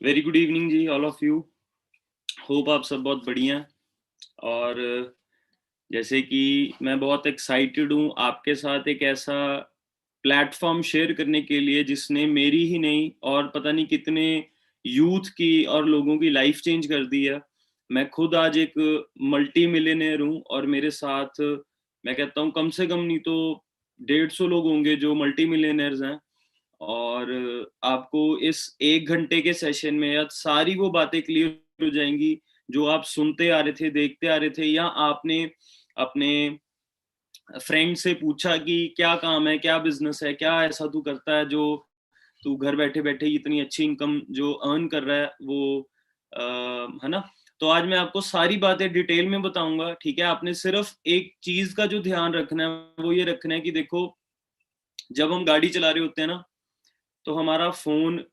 Very good evening जी, all of you. Hope आप सब बहुत बढ़िया हैं। और जैसे कि मैं बहुत एक्साइटेड हूँ आपके साथ एक ऐसा प्लेटफॉर्म शेयर करने के लिए जिसने मेरी ही नहीं और पता नहीं कितने यूथ की और लोगों की लाइफ चेंज कर दी है। मैं खुद आज एक मल्टी मिलियनेयर हूँ और मेरे साथ मैं कहता हूँ कम से कम नहीं तो 150 लोग होंगे जो मल्टी मिलियनेयर्स हैं। और आपको इस 1 घंटे के सेशन में या सारी वो बातें क्लियर हो जाएंगी जो आप सुनते आ रहे थे, देखते आ रहे थे, या आपने अपने फ्रेंड से पूछा कि क्या काम है, क्या बिजनेस है, क्या ऐसा तू करता है जो तू घर बैठे बैठे इतनी अच्छी इनकम जो अर्न कर रहा है वो है ना। तो आज मैं आपको सारी बातें डिटेल में बताऊंगा, ठीक है। आपने सिर्फ एक चीज का जो ध्यान रखना है वो ये रखना है कि देखो, जब हम गाड़ी चला रहे होते हैं ना, तो हमारा फोन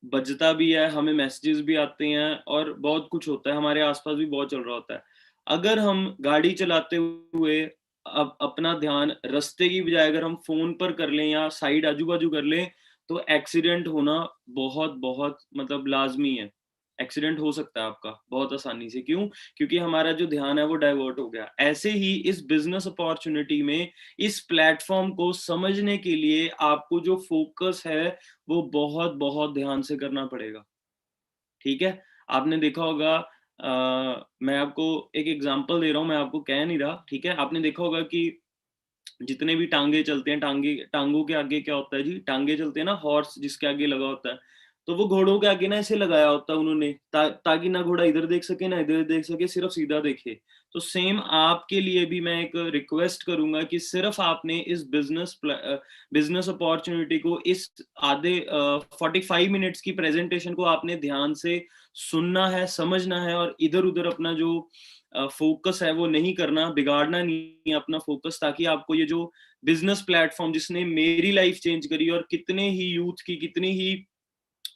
बजता भी है, हमें मैसेजेस भी आते हैं और बहुत कुछ होता है, हमारे आसपास भी बहुत चल रहा होता है। अगर हम गाड़ी चलाते हुए अब अपना ध्यान रास्ते की बजाय अगर हम फोन पर कर लें या साइड आजू बाजू कर लें, तो एक्सीडेंट होना बहुत बहुत मतलब लाजमी है। एक्सीडेंट हो सकता है आपका बहुत आसानी से। क्यों? क्योंकि हमारा जो ध्यान है वो डाइवर्ट हो गया। ऐसे ही इस बिजनेस अपॉर्चुनिटी में, इस प्लेटफॉर्म को समझने के लिए आपको जो फोकस है वो बहुत बहुत ध्यान से करना पड़ेगा, ठीक है। आपने देखा होगा, मैं आपको एक एग्जांपल दे रहा हूँ, मैं आपको कह नहीं रहा, ठीक है। आपने देखा होगा कि जितने भी टांगे चलते हैं, टांगों के आगे क्या होता है जी, टांगे चलते हैं ना, हॉर्स जिसके आगे लगा होता है, तो वो घोड़ों के आगे ना ऐसे लगाया होता है उन्होंने, ताकि ना घोड़ा इधर देख सके ना इधर देख सके, सिर्फ सीधा देखे। तो सेम आपके लिए भी मैं एक रिक्वेस्ट करूंगा कि सिर्फ आपने इस बिजनेस अपॉर्चुनिटी को, इस आधे 45 मिनट्स की प्रेजेंटेशन को आपने ध्यान से सुनना है, समझना है, और इधर उधर अपना जो फोकस है वो नहीं करना, बिगाड़ना नहीं है अपना फोकस, ताकि आपको ये जो बिजनेस प्लेटफॉर्म जिसने मेरी लाइफ चेंज करी और कितने ही यूथ की, कितनी ही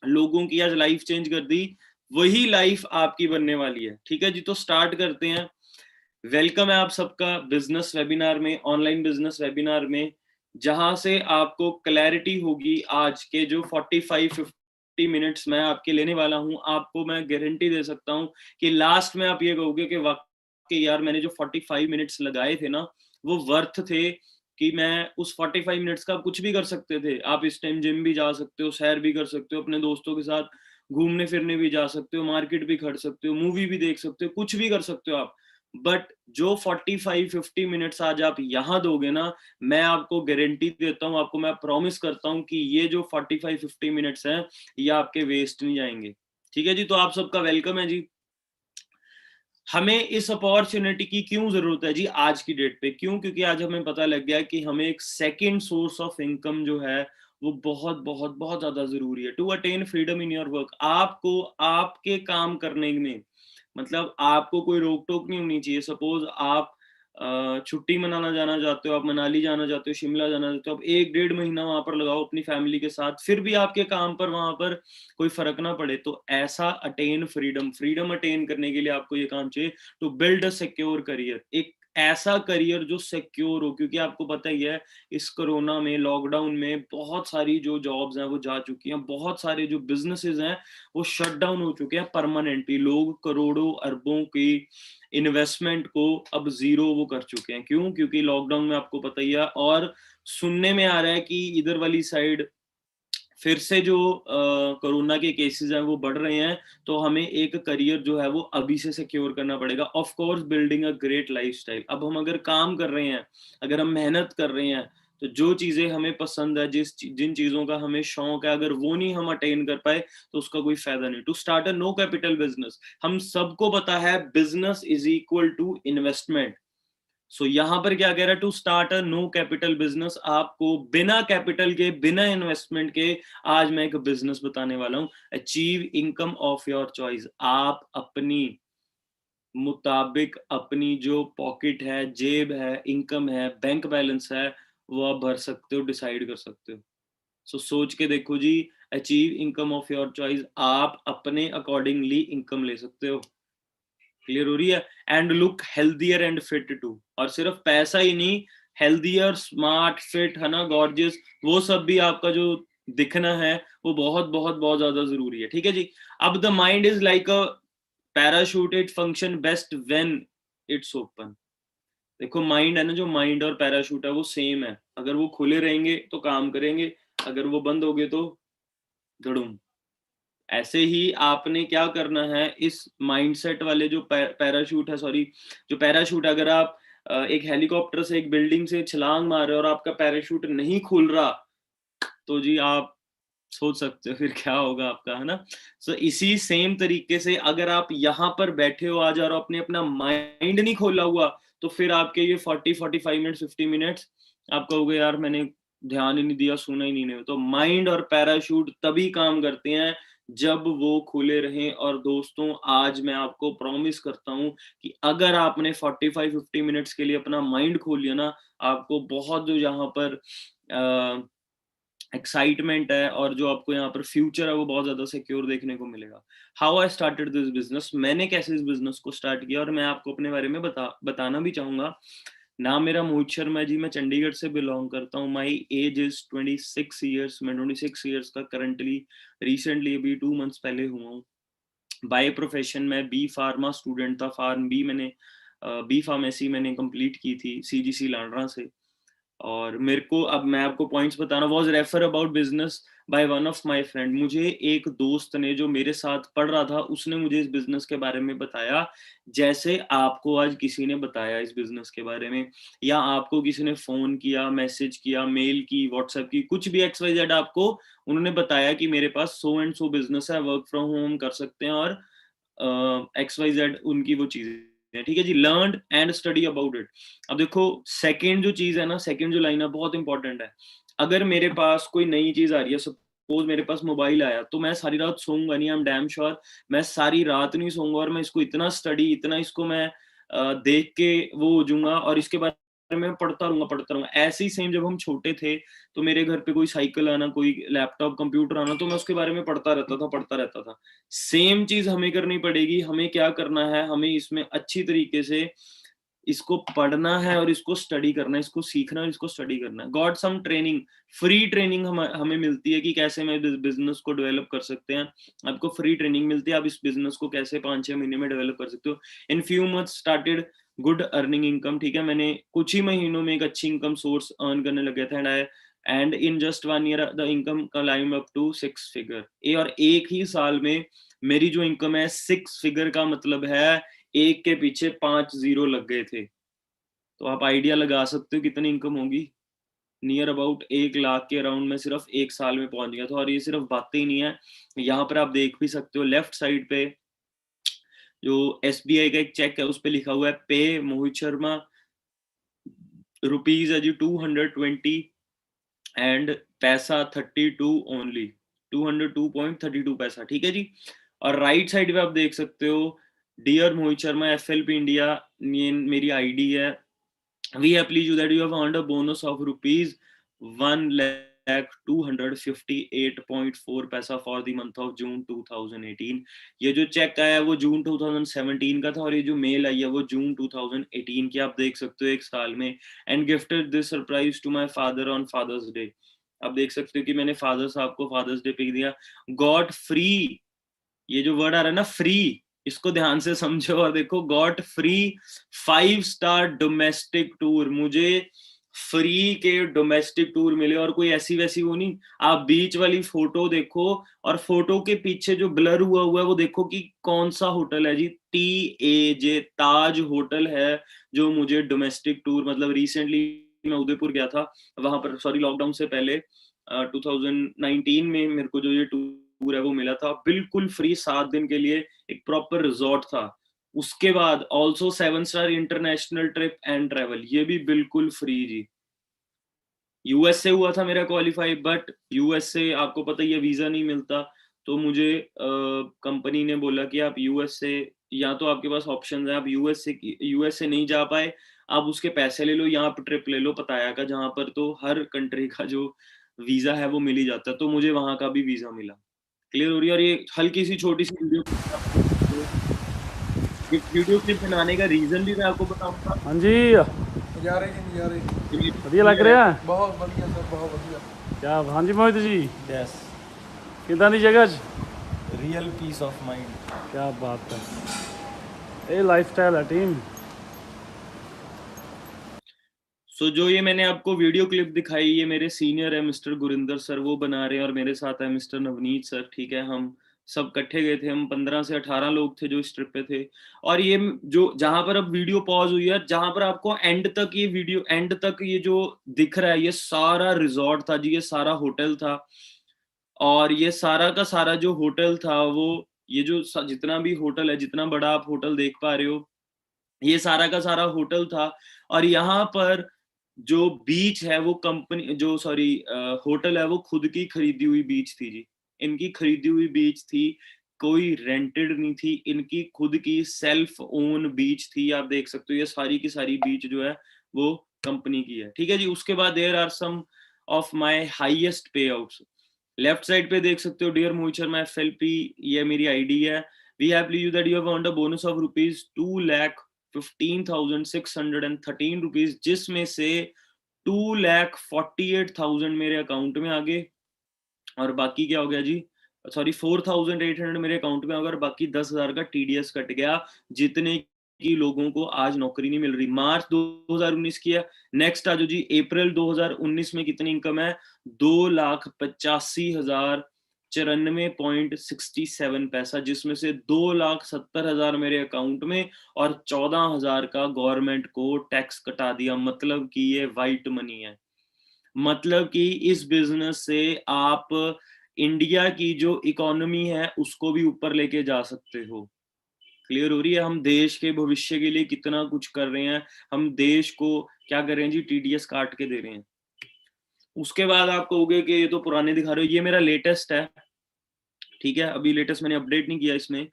लोगों की आज लाइफ चेंज कर दी, वही लाइफ आपकी बनने वाली है, ठीक है जी। तो स्टार्ट करते हैं। वेलकम है आप सबका बिजनेस वेबिनार में, ऑनलाइन बिजनेस वेबिनार में, जहां से आपको क्लैरिटी होगी। आज के जो 45-50 मिनट्स मैं आपके लेने वाला हूं, आपको मैं गारंटी दे सकता हूं कि लास्ट में आप ये कहोगे कि वाकई यार मैंने जो 45 मिनट्स लगाए थे ना, वो वर्थ थे, कि मैं उस 45 मिनट्स का कुछ भी कर सकते थे। आप इस टाइम जिम भी जा सकते हो, सैर भी कर सकते हो, अपने दोस्तों के साथ घूमने फिरने भी जा सकते हो, मार्केट भी खड़ सकते हो, मूवी भी देख सकते हो, कुछ भी कर सकते हो आप। बट जो 45-50 मिनट्स आज आप यहाँ दोगे ना, मैं आपको गारंटी देता हूँ, आपको मैं प्रॉमिस करता हूँ कि ये जो 45-50 मिनट्स हैं, ये आपके वेस्ट नहीं जाएंगे, ठीक है जी। तो आप सबका वेलकम है जी। हमें इस अपॉर्चुनिटी की क्यों जरूरत है जी आज की डेट पे? क्यों? क्योंकि आज हमें पता लग गया कि हमें एक सेकंड सोर्स ऑफ इनकम जो है वो बहुत बहुत बहुत ज्यादा जरूरी है to attain freedom in your work. आपको आपके काम करने में, मतलब आपको कोई रोक टोक नहीं होनी चाहिए। सपोज आप छुट्टी मनाना जाना चाहते हो, आप मनाली जाना चाहते हो, शिमला जाना चाहते हो, आप 1-1.5 महीना वहां पर लगाओ अपनी फैमिली के साथ, फिर भी आपके काम पर वहां पर कोई फर्क ना पड़े, तो ऐसा अटेन फ्रीडम, फ्रीडम अटेन करने के लिए आपको ये काम चाहिए, to build a secure career, एक ऐसा करियर जो सिक्योर हो। क्योंकि आपको पता ही है, इस कोरोना में, लॉकडाउन में बहुत सारी जो जॉब्स हैं वो जा चुकी हैं, बहुत सारे जो बिजनेसेस हैं वो शट डाउन हो चुके हैं परमानेंटली। लोग करोड़ों अरबों की इन्वेस्टमेंट को अब जीरो वो कर चुके हैं। क्यों? क्योंकि लॉकडाउन में आपको पता ही है, और सुनने में आ रहा है कि इधर वाली साइड फिर से जो कोरोना के केसेस हैं वो बढ़ रहे हैं। तो हमें एक करियर जो है वो अभी से सिक्योर करना पड़ेगा। Of course building a great lifestyle. अब हम अगर काम कर रहे हैं, अगर हम मेहनत कर रहे हैं, तो जो चीजें हमें पसंद है, जिन चीजों का हमें शौक है, अगर वो नहीं हम अटेन कर पाए तो उसका कोई फायदा नहीं। To start a no capital business, हम सबको पता है business is equal to investment. So यहाँ पर क्या कह रहा है? To start a no capital business. आपको बिना कैपिटल के, बिना इन्वेस्टमेंट के, आज मैं एक बिजनेस बताने वाला हूँ। Achieve income of your choice. आप अपनी मुताबिक अपनी जो पॉकेट है, जेब है, इनकम है, बैंक बैलेंस है, वो आप भर सकते हो, डिसाइड कर सकते हो। सो सोच के देखो जी, achieve income of your choice, आप अपने अकॉर्डिंगली इनकम ले सकते हो। क्लियर हो रही है? And look healthier and fit too. और सिर्फ पैसा ही नहीं, हेल्दियर, स्मार्ट, फिट, है ना, गॉर्जियस, वो सब भी आपका जो दिखना है, वो बहुत बहुत बहुत ज्यादा जरूरी है, ठीक है जी। अब the mind is like a parachute, it function best when it's open. देखो माइंड है ना, जो माइंड और पैराशूट है वो सेम है, अगर वो खुले रहेंगे तो काम करेंगे, अगर वो बंद हो गए तो धड़ुम। ऐसे ही आपने क्या करना है, इस माइंडसेट वाले जो पैराशूट है, सॉरी, जो पैराशूट, अगर आप एक हेलीकॉप्टर से एक बिल्डिंग से छलांग मार रहे हो और आपका पैराशूट नहीं खुल रहा, तो जी आप सोच सकते हो फिर क्या होगा आपका, है ना। सो इसी सेम तरीके से अगर आप यहाँ पर बैठे हो आज और आपने अपना माइंड नहीं खोला हुआ, तो फिर आपके ये 40 45 मिनट्स 50 मिनट्स आप कहोगे यार मैंने ध्यान ही नहीं दिया, सुना ही नहीं। तो माइंड और पैराशूट तभी काम करते हैं जब वो खुले रहें। और दोस्तों आज मैं आपको प्रॉमिस करता हूँ कि अगर आपने 45 50 मिनट्स के लिए अपना माइंड खोल लिया ना, आपको बहुत जो यहाँ पर एक्साइटमेंट है और जो आपको यहाँ पर फ्यूचर है वो बहुत ज्यादा सिक्योर देखने को मिलेगा। How I started this business, मैंने कैसे इस बिजनेस को स्टार्ट किया, और मैं आपको अपने बारे में बताना भी चाहूंगा। नाम मेरा मोहित शर्मा है जी, मैं चंडीगढ़ से बिलोंग करता हूँ। माई एज इज 26 ईयर्स, मैं 26 ईयर्स का करंटली रिसेंटली अभी 2 मंथ्स पहले हुआ हूँ। बाय प्रोफेशन मैं बी फार्मा स्टूडेंट था, फार्म बी मैंने बी फार्मेसी मैंने कंप्लीट की थी सीजीसी लाडरा से। और मेरे को, अब मैं आपको पॉइंट्स बताना, was refer about business by one of my friend. मुझे एक दोस्त ने जो मेरे साथ पढ़ रहा था उसने मुझे इस बिजनेस के बारे में बताया, जैसे आपको आज किसी ने बताया इस बिजनेस के बारे में, या आपको किसी ने फोन किया, मैसेज किया, मेल की, व्हाट्सएप की, कुछ भी एक्स वाई जेड आपको उन्होंने बताया कि मेरे पास सो एंड सो बिजनेस है, वर्क फ्रॉम होम कर सकते हैं, और एक्स वाई जेड उनकी वो चीजें हैं, ठीक है जी। Learn and study about it. अब देखो सेकंड जो चीज है ना, सेकंड जो लाइन है बहुत इंपॉर्टेंट है। अगर मेरे पास कोई नई चीज आ रही है, सपोज मेरे पास मोबाइल आया, तो मैं सारी रात सोऊंगा नहीं, आई एम डैम श्योर। मैं सारी रात नहीं सोऊंगा और मैं इसको इतना स्टडी, इतना इसको मैं देख के वो हो जाऊंगा और इसके बारे में पढ़ता रहूंगा। ऐसे ही सेम जब हम छोटे थे तो मेरे घर पे कोई साइकिल आना, कोई लैपटॉप कंप्यूटर आना, तो मैं उसके बारे में पढ़ता रहता था। सेम चीज हमें करनी पड़ेगी। हमें क्या करना है, हमें इसमें अच्छी तरीके से इसको पढ़ना है और इसको स्टडी करना है, इसको सीखना है, इसको स्टडी करना है। Got some training, free training हमें मिलती है कि कैसे मैं बिजनेस को डेवलप कर सकते हैं। आपको फ्री ट्रेनिंग मिलती है, आप इस बिजनेस को कैसे 5 6 महीने में डेवलप कर सकते हो। In few months started good earning income, ठीक है। मैंने कुछ ही महीनों में एक अच्छी इनकम सोर्स अर्न करने लगे थे, and in just 1 year the income climb up to 6 figure. और एक ही साल में मेरी जो इनकम है 6 फिगर का मतलब है एक के पीछे 5 जीरो लग गए थे। तो आप आइडिया लगा सकते हो कितनी इनकम होगी। नियर अबाउट 1 लाख के अराउंड में सिर्फ एक साल में पहुंच गया था। और ये सिर्फ बातें ही नहीं है, यहाँ पर आप देख भी सकते हो लेफ्ट साइड पे जो एसबीआई का एक चेक है उस पे लिखा हुआ है पे मोहित शर्मा, रुपीज है जी 220, एंड पैसा 32 ओनली, 202.32 पैसा, ठीक है जी। और राइट साइड पे आप देख सकते हो dear Mohit Sharma FLP India, ये मेरी आईडी है। We are pleased that you have earned a bonus of rupees 1,258.4 पैसा for the month of June 2018। ये जो चेक आया है वो जून 2017 का था और ये जो मेल आई है वो जून 2018 की, आप देख सकते हो एक साल में। And gifted this surprise to my father on father's day. आप देख सकते हो कि मैंने फादर साहब को फादर्स डे पे दिया। गॉट फ्री, ये जो वर्ड आ रहा है ना फ्री, इसको ध्यान से समझो और देखो। Got free 5 star domestic tour, मुझे फ्री के डोमेस्टिक टूर मिले। और कोई ऐसी वैसी वो नहीं, आप बीच वाली फोटो देखो और फोटो के पीछे जो ब्लर हुआ हुआ है वो देखो कि कौन सा होटल है जी, TAJ ताज होटल है जो मुझे डोमेस्टिक टूर, मतलब रिसेंटली मैं उदयपुर गया था वहां पर, सॉरी लॉकडाउन से पहले 2019 में मेरे को जो ये टूर है वो मिला था बिल्कुल फ्री, 7 दिन के लिए, एक प्रॉपर रिजॉर्ट था। उसके बाद also 7 star international trip and travel, ये भी बिल्कुल फ्री जी। यूएस से हुआ था मेरा क्वालिफाई, बट यूएस से आपको पता ही है वीजा नहीं मिलता। तो मुझे कंपनी ने बोला कि आप यूएस से, या तो आपके पास ऑप्शन है, आप यूएस से नहीं जा पाए, आप उसके पैसे ले लो, यहाँ पर ट्रिप ले लो पताया का, जहाँ पर तो हर कंट्री का जो वीजा है वो मिल ही जाता है। तो मुझे वहां का भी वीजा मिला। क्लियर हो रही है। और ये हल्की सी छोटी सी वीडियो क्लिप आप देख सकते हो। ये वीडियो क्लिप बनाने का रीजन भी मैं आपको बताऊंगा। हाँ जी नज़ारे जी नज़ारे ਵਧੀਆ ਲੱਗ ਰਿਹਾ बहुत बढ़िया सर बहुत बढ़िया। क्या हाँ जी मोहित जी यस किदां दी जगह रियल पीस ऑफ माइंड क्या बात है ये लाइफस्टाइल है टीम सो जो ये मैंने आपको वीडियो क्लिप दिखाई, ये मेरे सीनियर है मिस्टर गुरिंदर सर, वो बना रहे हैं, और मेरे साथ है मिस्टर नवनीत सर। ठीक है, हम सब इकट्ठे गए थे, हम 15 से 18 लोग थे जो इस ट्रिप पे थे। और ये जो जहां पर अब वीडियो पॉज हुई है, जहां पर आपको एंड तक ये वीडियो एंड तक ये जो दिख रहा है, ये सारा रिजॉर्ट था जी, ये सारा होटल था। और ये सारा का सारा जो होटल था, वो ये जो जितना भी होटल है, जितना बड़ा आप होटल देख पा रहे हो, ये सारा का सारा होटल था। और यहाँ पर जो बीच है वो कंपनी जो सॉरी होटल है वो खुद की खरीदी हुई बीच थी जी। इनकी खरीदी हुई बीच थी, कोई रेंटेड नहीं थी, इनकी खुद की सेल्फ ओन बीच थी। आप देख सकते हो ये सारी की सारी बीच जो है वो कंपनी की है। ठीक है जी। उसके बाद there are some of my highest payouts. Left side पे देख सकते हो, डियर मोहिचर माय एफएलपी, ये मेरी आईडी है। We have believe that you have earned a bonus of ₹2,15,613 rupees, जिसमें से 2,48,000 मेरे अकाउंट में आ गए, और बाकी क्या हो गया जी, सॉरी 4,800 मेरे अकाउंट में आ गया, और बाकी 10,000 का टीडीएस कट गया, जितने की लोगों को आज नौकरी नहीं मिल रही। मार्च 2019 की है। नेक्स्ट आ जो जी, अप्रैल 2019 में कितनी इनकम है, 2,85,094.67 पैसा, जिसमें से 2,70,000 मेरे अकाउंट में, और 14,000 का गवर्नमेंट को टैक्स कटा दिया। मतलब कि ये वाइट मनी है। मतलब कि इस बिजनेस से आप इंडिया की जो इकोनॉमी है उसको भी ऊपर लेके जा सकते हो। क्लियर हो रही है? हम देश के भविष्य के लिए कितना कुछ कर रहे हैं, हम देश को क्या कर रहे हैं जी, टीडीएस काट के दे रहे हैं। उसके बाद आप कहोगे कि ये तो पुराने दिखा रहे हो, ये मेरा लेटेस्ट है। ठीक है, अभी लेटेस्ट मैंने अपडेट नहीं किया इसमें।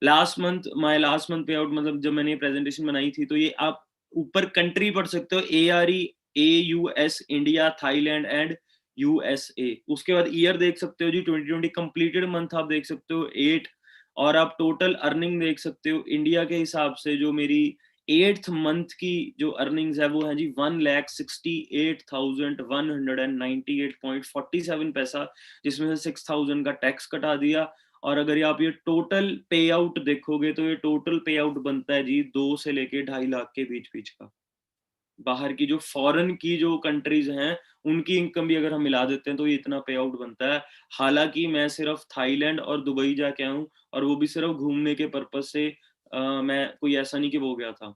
लास्ट मंथ पे आउट, मतलब जब मैंने प्रेजेंटेशन बनाई थी, तो ये आप ऊपर कंट्री पढ़ सकते हो, AREAUS, India, Thailand and USA। उसके बाद ईयर देख सकते हो जी, 2020 कंप्लीटेड मंथ आप देख सकते हो 8, और आप टोटल अर्निंग देख सकते हो इंडिया के हिसाब से। जो मेरी 8th मंथ की जो अर्निंग्स है वो है जी 1,68,198.47 पैसा, जिसमें से 6,000 का टैक्स कटा दिया। और अगर आप ये टोटल पे आउट देखोगे तो ये टोटल पे आउट बनता है जी 2 से लेके 2.5 लाख के बीच बीच का। बाहर की जो फॉरेन की जो कंट्रीज हैं उनकी इनकम भी अगर हम मिला देते हैं तो ये इतना पे आउट बनता है। हालांकि मैं सिर्फ थाईलैंड और दुबई जाके आया हूँ, और वो भी सिर्फ घूमने के पर्पज से। मैं कोई ऐसा नहीं कि वो गया था।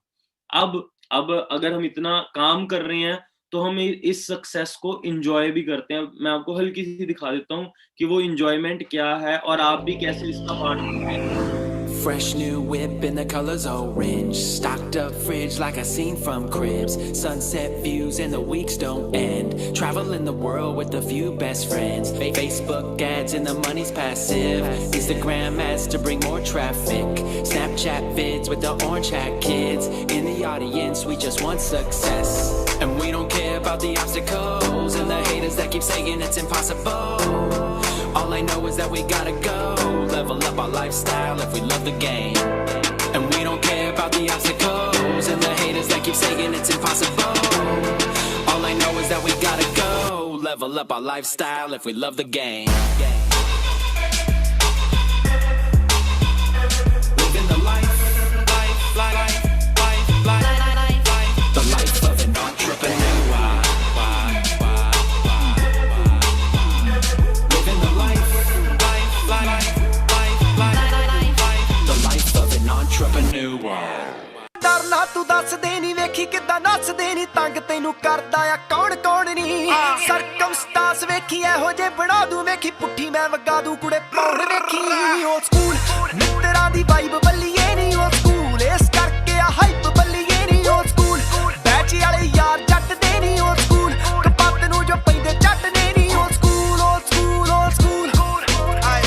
अब अगर हम इतना काम कर रहे हैं तो हम इस सक्सेस को एंजॉय भी करते हैं। मैं आपको हल्की सी दिखा देता हूँ कि वो एंजॉयमेंट क्या है, और आप भी कैसे इसका पार्ट बनते हैं। Fresh new whip and the colors orange. Stocked up fridge like I seen from Cribs. Sunset views and the weeks don't end. Traveling the world with a few best friends. Facebook ads and the money's passive. Instagram ads to bring more traffic. Snapchat vids with the orange hat kids. In the audience we just want success. And we don't care about the obstacles and the haters that keep saying it's impossible. All I know is that we gotta go level up our lifestyle if we love the game. And we don't care about the obstacles and the haters that keep saying it's impossible. All I know is that we gotta go level up our lifestyle if we love the game. Living the life, the life of an entrepreneur. ਡਰਨਾ ਤੂੰ ਦੱਸਦੇ ਨਹੀਂ ਵੇਖੀ ਕਿੱਦਾਂ ਨੱਚਦੇ ਨਹੀਂ ਤੰਗ ਤੈਨੂੰ ਕਰਦਾ ਆ ਕੌਣ ਕੌਣ ਨਹੀਂ ਸਰਕਮਸਟਾਂਸ ਵੇਖੀ ਇਹੋ ਜੇ ਬਣਾ ਦੂੰ ਵੇਖੀ ਪੁੱਠੀ ਮੈਂ ਵਗਾ ਦੂੰ ਕੁੜੇ ਪੌੜ ਵੇਖੀ ਉਹ ਸਕੂਲ ਮਿੱਤਰਾਂ ਦੀ ਵਾਈਬ ਬੱਲੀਏ ਨਹੀਂ ਉਹ ਸਕੂਲ ਇਸ ਕਰਕੇ ਆ ਹਾਈਪ ਬੱਲੀਏ ਨਹੀਂ ਉਹ ਸਕੂਲ ਬੈਚ ਵਾਲੇ ਯਾਰ ਜੱਟ ਦੇ ਨਹੀਂ ਉਹ ਸਕੂਲ ਕਪੱਤ ਨੂੰ ਜੋ ਪੈਂਦੇ ਜੱਟ ਨੇ ਨਹੀਂ ਉਹ ਸਕੂਲ ਉਹ ਸਕੂਲ ਉਹ ਸਕੂਲ ਆਏ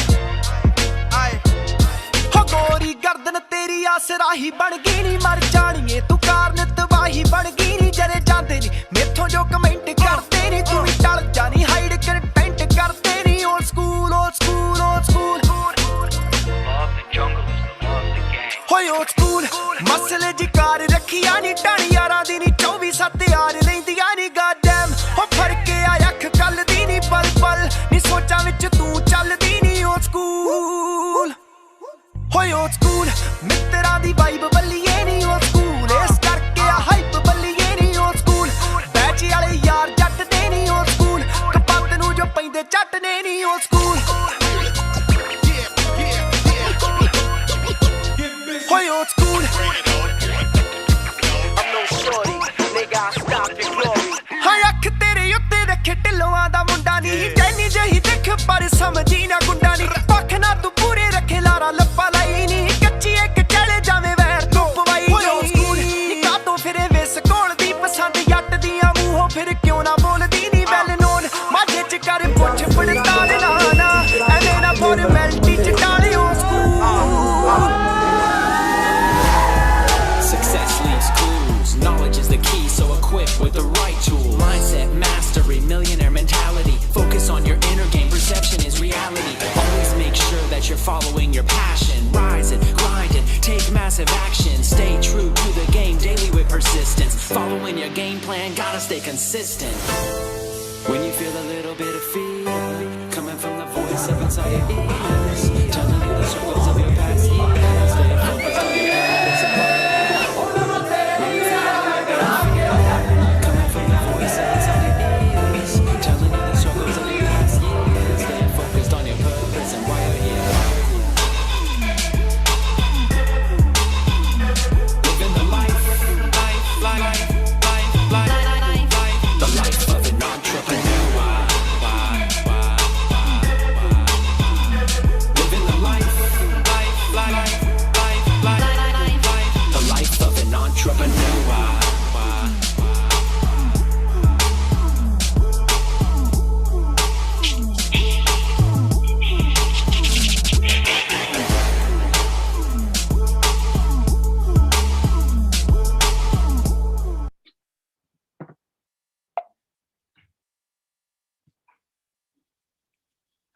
ਹੋ ਗੋਰੀ ਗਰਦਨ ਤੇਰੀ ਆਸਰਾਹੀ ਬਣ ਗਈ ਨੀ ਮਰ ਜਾਣੀਏ ਤੂੰ ਕਾਰਨ ਤਬਾਹੀ ਬਣ ਗਈ ਨੀ ਜਰੇ ਜਾਂਦੇ ਨੀ ਮੇਥੋਂ ਜੋ ਕਮੈਂਟ ਕਰਦੇ ਨੀ ਤੂੰ ਵੀ ਟਲ ਜਾਣੀ ਹਾਈਡ ਕੰਟੈਂਟ ਕਰਦੇ ਨੀ old school old school old school ਹੋਏ ਓਲਡ ਸਕੂਲ ਮਸਲੇ ਜੀ ਕਾਰ ਰੱਖੀਆਂ ਨੀ ਢਾਣੀ ਯਾਰਾਂ ਦੀ ਨੀ 24/7 ਯਾਰ ਲੈਂਦੀਆਂ ਨੀ ਗਾਡੈਮ ਹੋ ਫੜ ਕੇ ਆ ਅੱਖ ਕੱਲ ਦੀ ਨੀ ਪਰ ਸੋਚਾਂ ਵਿੱਚ ਤੂੰ ਚੱਲਦੀ ਨਹੀਂ ਓ ਸਕੂਲ ਹੋਏ ਓ ਸਕੂਲ ਮਿੱਤਰਾਂ ਦੀ ਵਾਈਬ ਬੱਲੀਏ ਨਹੀਂ ਓ ਸਕੂਲ ਇਸ ਕਰਕੇ ਆ ਹਾਈਪ ਬੱਲੀਏ ਨਹੀਂ ਓ ਸਕੂਲ ਬੈਚ ਵਾਲੇ ਯਾਰ ਜੱਟ ਦੇ ਨਹੀਂ ਓ ਸਕੂਲ ਕਪੱਤ ਨੂੰ ਜੋ ਪੈਂਦੇ ਚੱਟ ਨੇ ਨਹੀਂ ਓ ਸਕੂਲ ਹੋਏ ਓ ਸਕੂਲ ਹਾਏ ਅੱਖ ਤੇਰੇ ਉੱਤੇ ਰੱਖੇ ਢਿੱਲੋਆਂ ਦਾ ਮੁੰਡਾ ਨਹੀਂ ਟੈਨੀ ਜਿਹੀ ਦਿਖ ਪਰ ਸਮਝੀ ਨਾ ਗੁੰਡਾ ਨਹੀਂ ਪੱਖ ਨਾ ਤੂੰ ਪੂਰੇ ਰੱਖੇ ਲਾਰਾ ਲੱਪਾ ਲਈ ਨਹੀਂ ਕੱਚੀ ਇੱਕ ਚਲੇ ਜਾਵੇਂ ਵੈਰ ਤੋਂ ਪਵਾਈ ਨਹੀਂ ਕਾਤੋਂ ਫਿਰੇ ਵਿਸ ਕੋਲ ਦੀ ਪਸੰਦ ਜੱਟ ਦੀਆਂ ਮੂੰਹੋਂ ਫਿਰ ਕਿਉਂ ਨਾ ਬੋਲਦੀ ਨਹੀਂ ਵੈਲ ਨੋਨ ਮਾਝੇ ਚ ਕਰ ਪੁੱਛ ਪੜਤਾਲ ਨਾ ਐਵੇਂ ਨਾ ਫਾਰਮੈਲਿਟੀ ਚ ਟਾਲਿਓ school Success leaves clues, knowledge is the key, so equip with the right tool. Mindset mastery, millionaire mentality. Focus on your inner game, perception is reality. Always make sure that you're following your passion. Rise and grind and take massive action. Stay true to the game daily with persistence. Following your game plan, gotta stay consistent. When you feel a little bit of fear coming from the voice up inside your ears, telling you the struggles of your past years, stay focused on your purpose and why.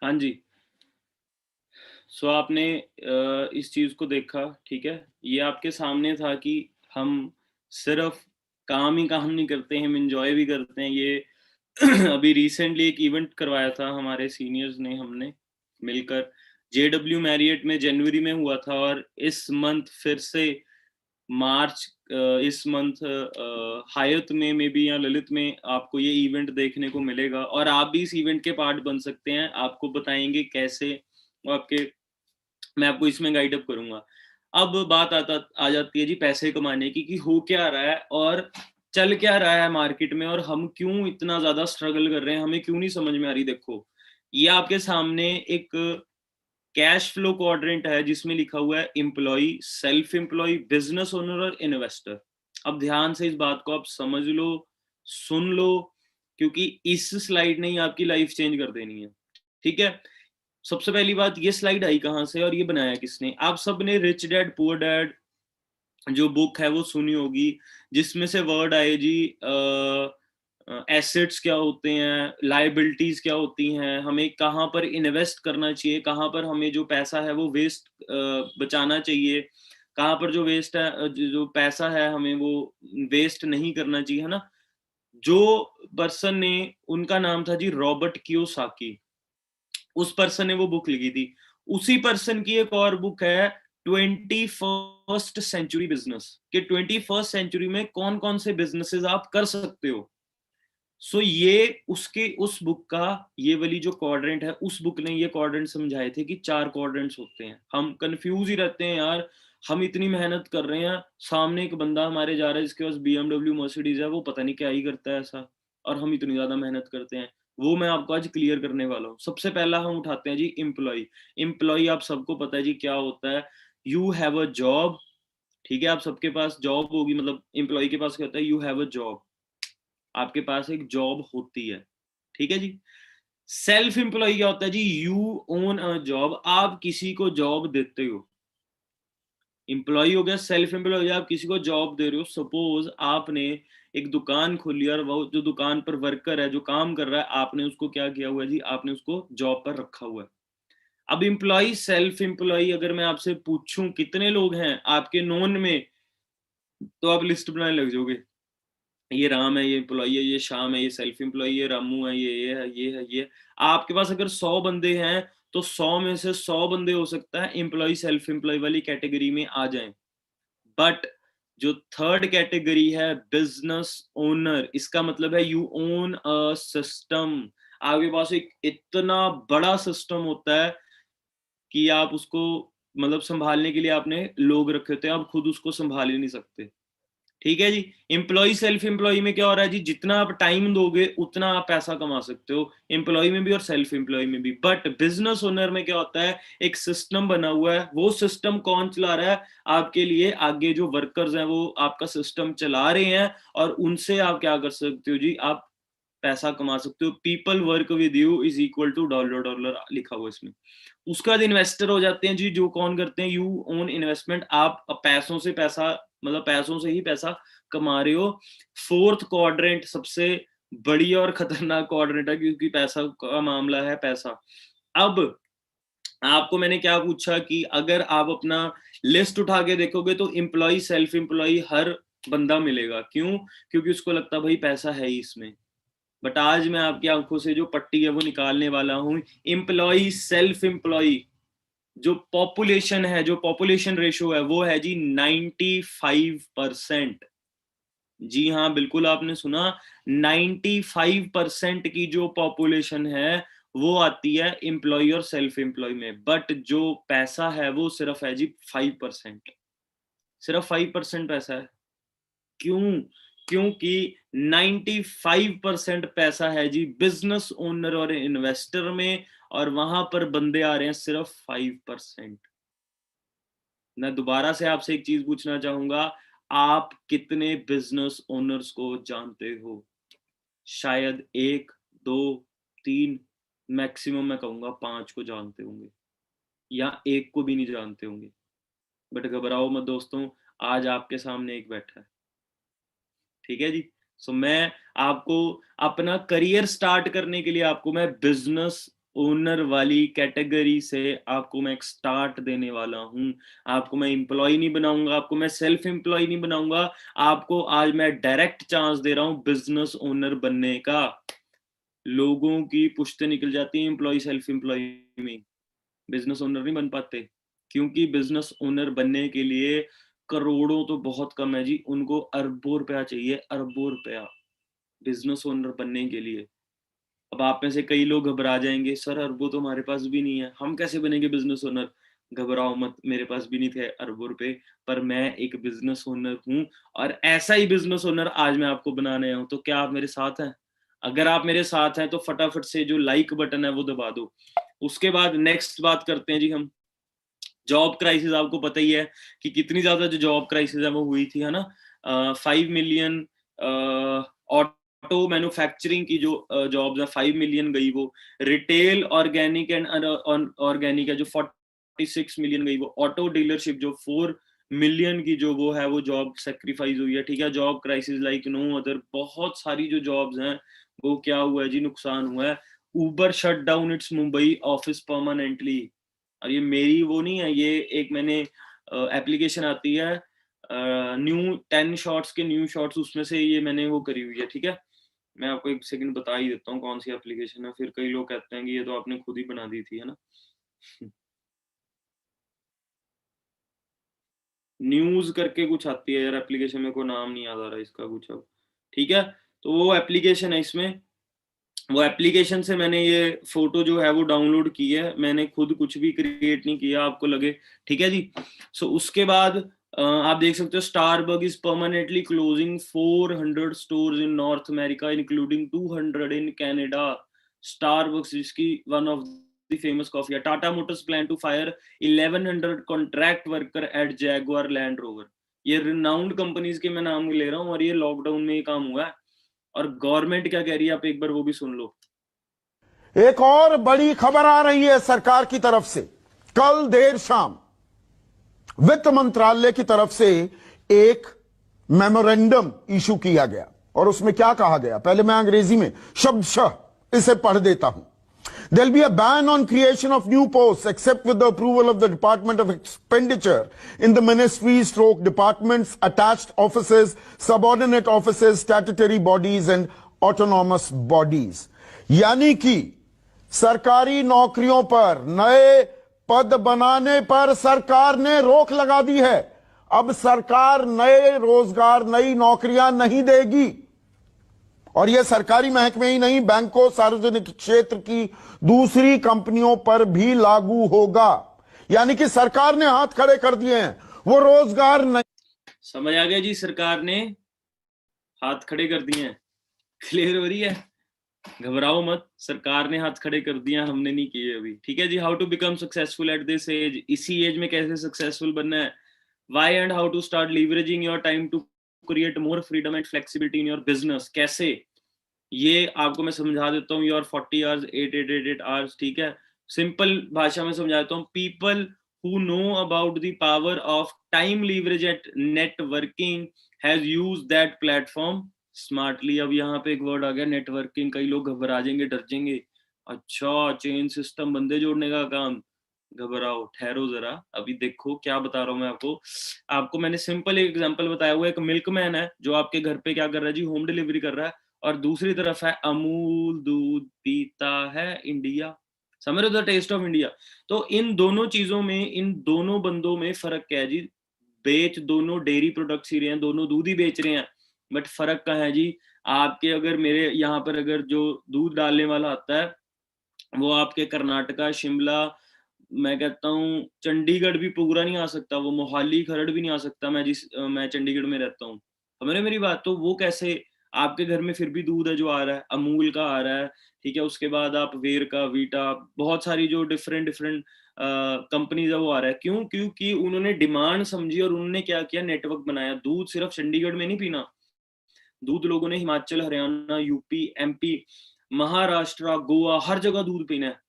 हाँ जी, सो आपने इस चीज़ को देखा, ठीक है। ये आपके सामने था कि हम सिर्फ काम ही काम नहीं करते हैं, हम इंजॉय भी करते हैं। ये अभी रिसेंटली एक इवेंट करवाया था हमारे सीनियर्स ने, हमने मिलकर JW मैरियट में जनवरी में हुआ था, और इस मंथ फिर से मार्च इस मंथ हायत में मे बी या ललित में आपको ये इवेंट देखने को मिलेगा, और आप भी इस इवेंट के पार्ट बन सकते हैं। आपको बताएंगे कैसे, आपके मैं आपको इसमें गाइड अप करूंगा। अब बात आ जाती है जी पैसे कमाने की, कि हो क्या रहा है और चल क्या रहा है मार्केट में, और हम क्यों इतना ज्यादा स्ट्रगल कर रहे हैं, हमें क्यों नहीं समझ में आ रही। देखो, ये आपके सामने एक कैश फ्लो क्वाड्रेंट है जिसमें लिखा हुआ है employ, self employ, business owner और इन्वेस्टर। अब ध्यान से इस बात को आप समझ लो, सुन लो, क्योंकि इस स्लाइड ने ही आपकी लाइफ चेंज कर देनी है, ठीक है। सबसे पहली बात, ये स्लाइड आई कहाँ से और ये बनाया किसने। आप सब ने रिच डैड पुअर डैड जो बुक है वो सुनी होगी, जिसमें से वर्ड आए जी एसेट्स क्या होते हैं, लायबिलिटीज क्या होती हैं, हमें कहाँ पर इन्वेस्ट करना चाहिए, कहाँ पर हमें जो पैसा है वो वेस्ट बचाना चाहिए, कहाँ पर जो वेस्ट है, जो पैसा है हमें वो वेस्ट नहीं करना चाहिए, है ना। जो पर्सन ने, उनका नाम था जी रॉबर्ट कियोसाकी। उस पर्सन ने वो बुक लिखी थी। उसी पर्सन की एक और बुक है 21st सेंचुरी बिजनेस, कि 21st सेंचुरी में कौन कौन से बिजनेसेस आप कर सकते हो। सो ये उसके उस बुक का ये वाली जो क्वाड्रेंट है, उस बुक ने ये क्वाड्रेंट समझाए थे कि 4 क्वाड्रेंट्स होते हैं। हम कंफ्यूज ही रहते हैं यार, हम इतनी मेहनत कर रहे हैं, सामने एक बंदा हमारे जा रहा है जिसके पास BMW मर्सिडीज है, वो पता नहीं क्या ही करता है ऐसा, और हम इतनी ज्यादा मेहनत करते हैं। वो मैं आपको आज क्लियर करने वाला हूँ। सबसे पहला हम उठाते हैं जी एम्प्लॉय। एम्प्लॉय आप सबको पता है जी क्या होता है। यू हैव अ जॉब, ठीक है, आप सबके पास जॉब होगी, मतलब एम्प्लॉय के पास क्या होता है, यू हैव अ जॉब, आपके पास एक जॉब होती है, ठीक है जी। सेल्फ एम्प्लॉय क्या होता है जी, यू ओन अ जॉब, आप किसी को जॉब देते हो। एम्प्लॉय हो गया, सेल्फ एम्प्लॉय हो गया, आप किसी को जॉब दे रहे हो। सपोज आपने एक दुकान खोली और वो जो दुकान पर वर्कर है, जो काम कर रहा है, आपने उसको क्या किया हुआ है जी, आपने उसको जॉब पर रखा हुआ है। अब एम्प्लॉय, सेल्फ एम्प्लॉय, अगर मैं आपसे पूछूं कितने लोग हैं आपके नोन में, तो आप लिस्ट बनाने लग जाओगे। ये राम है, ये एम्प्लॉई है, ये श्याम है, ये सेल्फ एम्प्लॉय, ये रामू है, ये है, ये है, ये। आपके पास अगर 100 बंदे हैं तो 100 में से 100 बंदे हो सकता है एम्प्लॉय सेल्फ एम्प्लॉय वाली कैटेगरी में आ जाएं। बट जो थर्ड कैटेगरी है बिजनेस ओनर, इसका मतलब है यू ओन अ सिस्टम। आपके पास एक इतना बड़ा सिस्टम होता है कि आप उसको मतलब संभालने के लिए आपने लोग रखे होते हैं, आप खुद उसको संभाल ही नहीं सकते। ठीक है जी। एम्प्लॉय सेल्फ एम्प्लॉय में क्या हो रहा है जी, जितना आप टाइम दोगे उतना आप पैसा कमा सकते हो, एम्प्लॉय में भी और सेल्फ एम्प्लॉय में भी। बट बिजनेस ओनर में क्या होता है, एक सिस्टम बना हुआ है, वो सिस्टम कौन चला रहा है आपके लिए, आगे जो वर्कर्स हैं वो आपका सिस्टम चला रहे हैं, और उनसे आप क्या कर सकते हो जी, आप पैसा कमा सकते हो। People work with you is equal to dollar dollar लिखा हुआ इसमें। उसके बाद इन्वेस्टर हो जाते हैं जी, जो कौन करते हैं, यू ओन इन्वेस्टमेंट, आप पैसों से पैसा मतलब पैसों से ही पैसा कमा रहे हो। फोर्थ क्वाड्रेंट सबसे बड़ी और खतरनाक क्वाड्रेंट है, क्योंकि पैसा का मामला है पैसा। अब आपको मैंने क्या पूछा कि अगर आप अपना लिस्ट उठा के देखोगे तो एम्प्लॉय सेल्फ एम्प्लॉय हर बंदा मिलेगा। क्यों? क्योंकि उसको लगता भाई पैसा है ही इसमें। बट आज मैं आपकी आंखों से जो पट्टी है वो निकालने वाला हूं। एम्प्लॉय सेल्फ एम्प्लॉय जो पॉपुलेशन है, जो पॉपुलेशन रेशो है वो है जी 95%। जी हाँ, बिल्कुल आपने सुना, 95% की जो पॉपुलेशन है वो आती है एम्प्लॉय और सेल्फ एम्प्लॉय में। बट जो पैसा है वो सिर्फ है जी 5%, सिर्फ 5% पैसा है। क्यों? क्योंकि 95% पैसा है जी बिजनेस ओनर और इन्वेस्टर में, और वहां पर बंदे आ रहे हैं सिर्फ 5%। मैं दोबारा से आपसे एक चीज पूछना चाहूंगा, आप कितने बिजनेस ओनर्स को जानते हो? शायद 1, 2, 3, मैक्सिमम मैं कहूंगा 5 को जानते होंगे, या 1 को भी नहीं जानते होंगे। बट घबराओ मत दोस्तों, आज आपके सामने एक बैठा है। ठीक है जी। सो मैं आपको अपना करियर स्टार्ट करने के लिए आपको मैं बिजनेस ओनर वाली कैटेगरी से आपको मैं एक स्टार्ट देने वाला हूं। आपको मैं एम्प्लॉय नहीं बनाऊंगा, आपको मैं सेल्फ एम्प्लॉय नहीं बनाऊंगा, आपको आज मैं डायरेक्ट चांस दे रहा हूं बिजनेस ओनर बनने का। लोगों की पुश्तें निकल जाती हैं एम्प्लॉय सेल्फ एम्प्लॉय में, बिजनेस ओनर नहीं बन पाते, क्योंकि बिजनेस ओनर बनने के लिए करोड़ों तो बहुत कम है जी, उनको अरबों रुपया चाहिए, अरबों रुपया बिजनेस ओनर बनने के लिए। अब आप में से कई लोग घबरा जाएंगे, सर अरबों तो हमारे पास भी नहीं है, हम कैसे बनेंगे बिजनेस ओनर? घबराओ मत, मेरे पास भी नहीं थे अरबों रुपए, पर मैं एक बिजनेस ओनर हूं, और ऐसा ही बिजनेस ओनर आज मैं आपको बनाने आया हूं। तो क्या आप मेरे साथ हैं? अगर आप मेरे साथ हैं तो फटाफट से जो लाइक बटन है वो दबा दो। उसके बाद नेक्स्ट बात करते हैं जी हम, जॉब क्राइसिस। आपको पता ही है कि कितनी ज्यादा जो जॉब क्राइसिस है वो हुई थी, है ना। 5 मिलियन ऑटो मैन्युफैक्चरिंग की जो जॉब्स है 5 मिलियन गई वो। रिटेल ऑर्गेनिक एंड ऑर्गेनिक है जो 46 मिलियन गई वो। ऑटो डीलरशिप जो 4 मिलियन की जो वो है वो जॉब सेक्रीफाइस हुई है। ठीक है, job crisis like no other. बहुत सारी जो जॉब्स हैं वो क्या हुआ है जी, नुकसान हुआ है। Uber shut down its Mumbai office permanently. और ये मेरी वो नहीं है, ये एक मैंने एप्लीकेशन आती है न्यू 10 शॉर्ट्स के न्यू शॉर्ट्स, उसमें से ये मैंने वो करी हुई है। ठीक है, मैं आपको एक सेकंड बता ही देता हूँ कौन सी एप्लीकेशन है, फिर कई लोग कहते हैं कि ये तो आपने खुद ही बना दी थी, है ना। न्यूज करके कुछ आती है यार एप्लीकेशन, मेरे को नाम नहीं याद आ रहा इसका कुछ अब। ठीक है, तो वो एप्लीकेशन है, इसमें वो एप्लीकेशन से मैंने ये फोटो जो है वो डाउनलोड की है, मैंने खुद कुछ भी क्रिएट नहीं किया, आपको लगे। ठीक है जी। सो उसके बाद आप देख सकते हो Starbucks is permanently closing 400 stores in North America including 200 in Canada. Starbucks जिसकी one of the famous coffee है। Tata Motors plan to fire 1100 contract worker at Jaguar Land Rover. ये रिनाउंड कंपनीज के मैं नाम ले रहा हूँ, और ये लॉकडाउन में ये काम हुआ है। और गवर्नमेंट क्या कह रही है आप एक बार वो भी सुन लो। एक और बड़ी खबर आ रही है सरकार की तरफ से। कल देर शाम वित्त मंत्रालय की तरफ से एक मेमोरेंडम इशू किया गया, और उसमें क्या कहा गया, पहले मैं अंग्रेजी में शब्दशः इसे पढ़ देता हूं। There'll be a ban on creation of new posts except with the approval of the Department of Expenditure in the ministries, departments, attached offices, subordinate offices, statutory bodies and autonomous bodies. यानी कि सरकारी नौकरियों पर नए पद बनाने पर सरकार ने रोक लगा दी है। अब सरकार नए रोजगार, नई नौकरियां नहीं देगी। और यह सरकारी महकमे ही नहीं, बैंकों, सार्वजनिक क्षेत्र की दूसरी कंपनियों पर भी लागू होगा। यानी कि सरकार ने हाथ खड़े कर दिए हैं, वो रोजगार नहीं। समझ आ गया जी, सरकार ने हाथ खड़े कर दिए हैं। क्लियर हो रही है? घबराओ मत, सरकार ने हाथ खड़े कर दिए, हमने नहीं किए अभी। ठीक है जी। How to become successful at this age, इसी एज में कैसे सक्सेसफुल बनना है। Why and how to start leveraging your time to create more freedom and flexibility in your business. कैसे, ये आपको मैं समझा देता हूँ। Your 40 hours 8 hours. ठीक है, सिंपल भाषा में समझाता हूँ। People who know about the power of time leverage at networking has used that platform smartly। अब यहाँ पे एक वर्ड आ गया, नेटवर्किंग। कई लोग घबरा जाएंगे, डर जाएंगे। अच्छा, चेन सिस्टम, बंदे जोड़ने का काम। घबराओ, ठहरो जरा, अभी देखो क्या बता रहा हूँ मैं आपको मैंने सिंपल एक एग्जांपल बताया हुआ है। एक मिल्कमैन है जो आपके घर पे क्या कर रहा है जी, होम डिलीवरी कर रहा है। और दूसरी तरफ है अमूल दूध पीता है इंडिया। समझ रहे हो, द टेस्ट ऑफ इंडिया। तो इन दोनों चीजों में, इन दोनों बंदों में फर्क क्या है जी? बेच दोनों डेयरी प्रोडक्ट्स ही रहे हैं, दोनों दूध ही बेच रहे हैं, बट फर्क कहाँ है जी? आपके अगर मेरे यहाँ पर अगर जो दूध डालने वाला आता है वो आपके कर्नाटका, शिमला, मैं कहता हूँ चंडीगढ़ भी पूरा नहीं आ सकता, वो मोहाली, खरड़ भी नहीं आ सकता। मैं चंडीगढ़ में रहता हूँ, समझ रहे मेरी बात? तो वो कैसे आपके घर में फिर भी दूध है जो आ रहा है, अमूल का आ रहा है। ठीक है, उसके बाद आप वेर का, वीटा, बहुत सारी जो डिफरेंट कंपनीज है वो आ रहा है। क्यों? क्योंकि उन्होंने डिमांड समझी और उन्होंने क्या किया, नेटवर्क बनाया। दूध सिर्फ चंडीगढ़ में नहीं पीना, दूध लोगों ने हिमाचल, हरियाणा, यूपी, एमपी, महाराष्ट्र, गोवा, हर जगह दूध पीना है।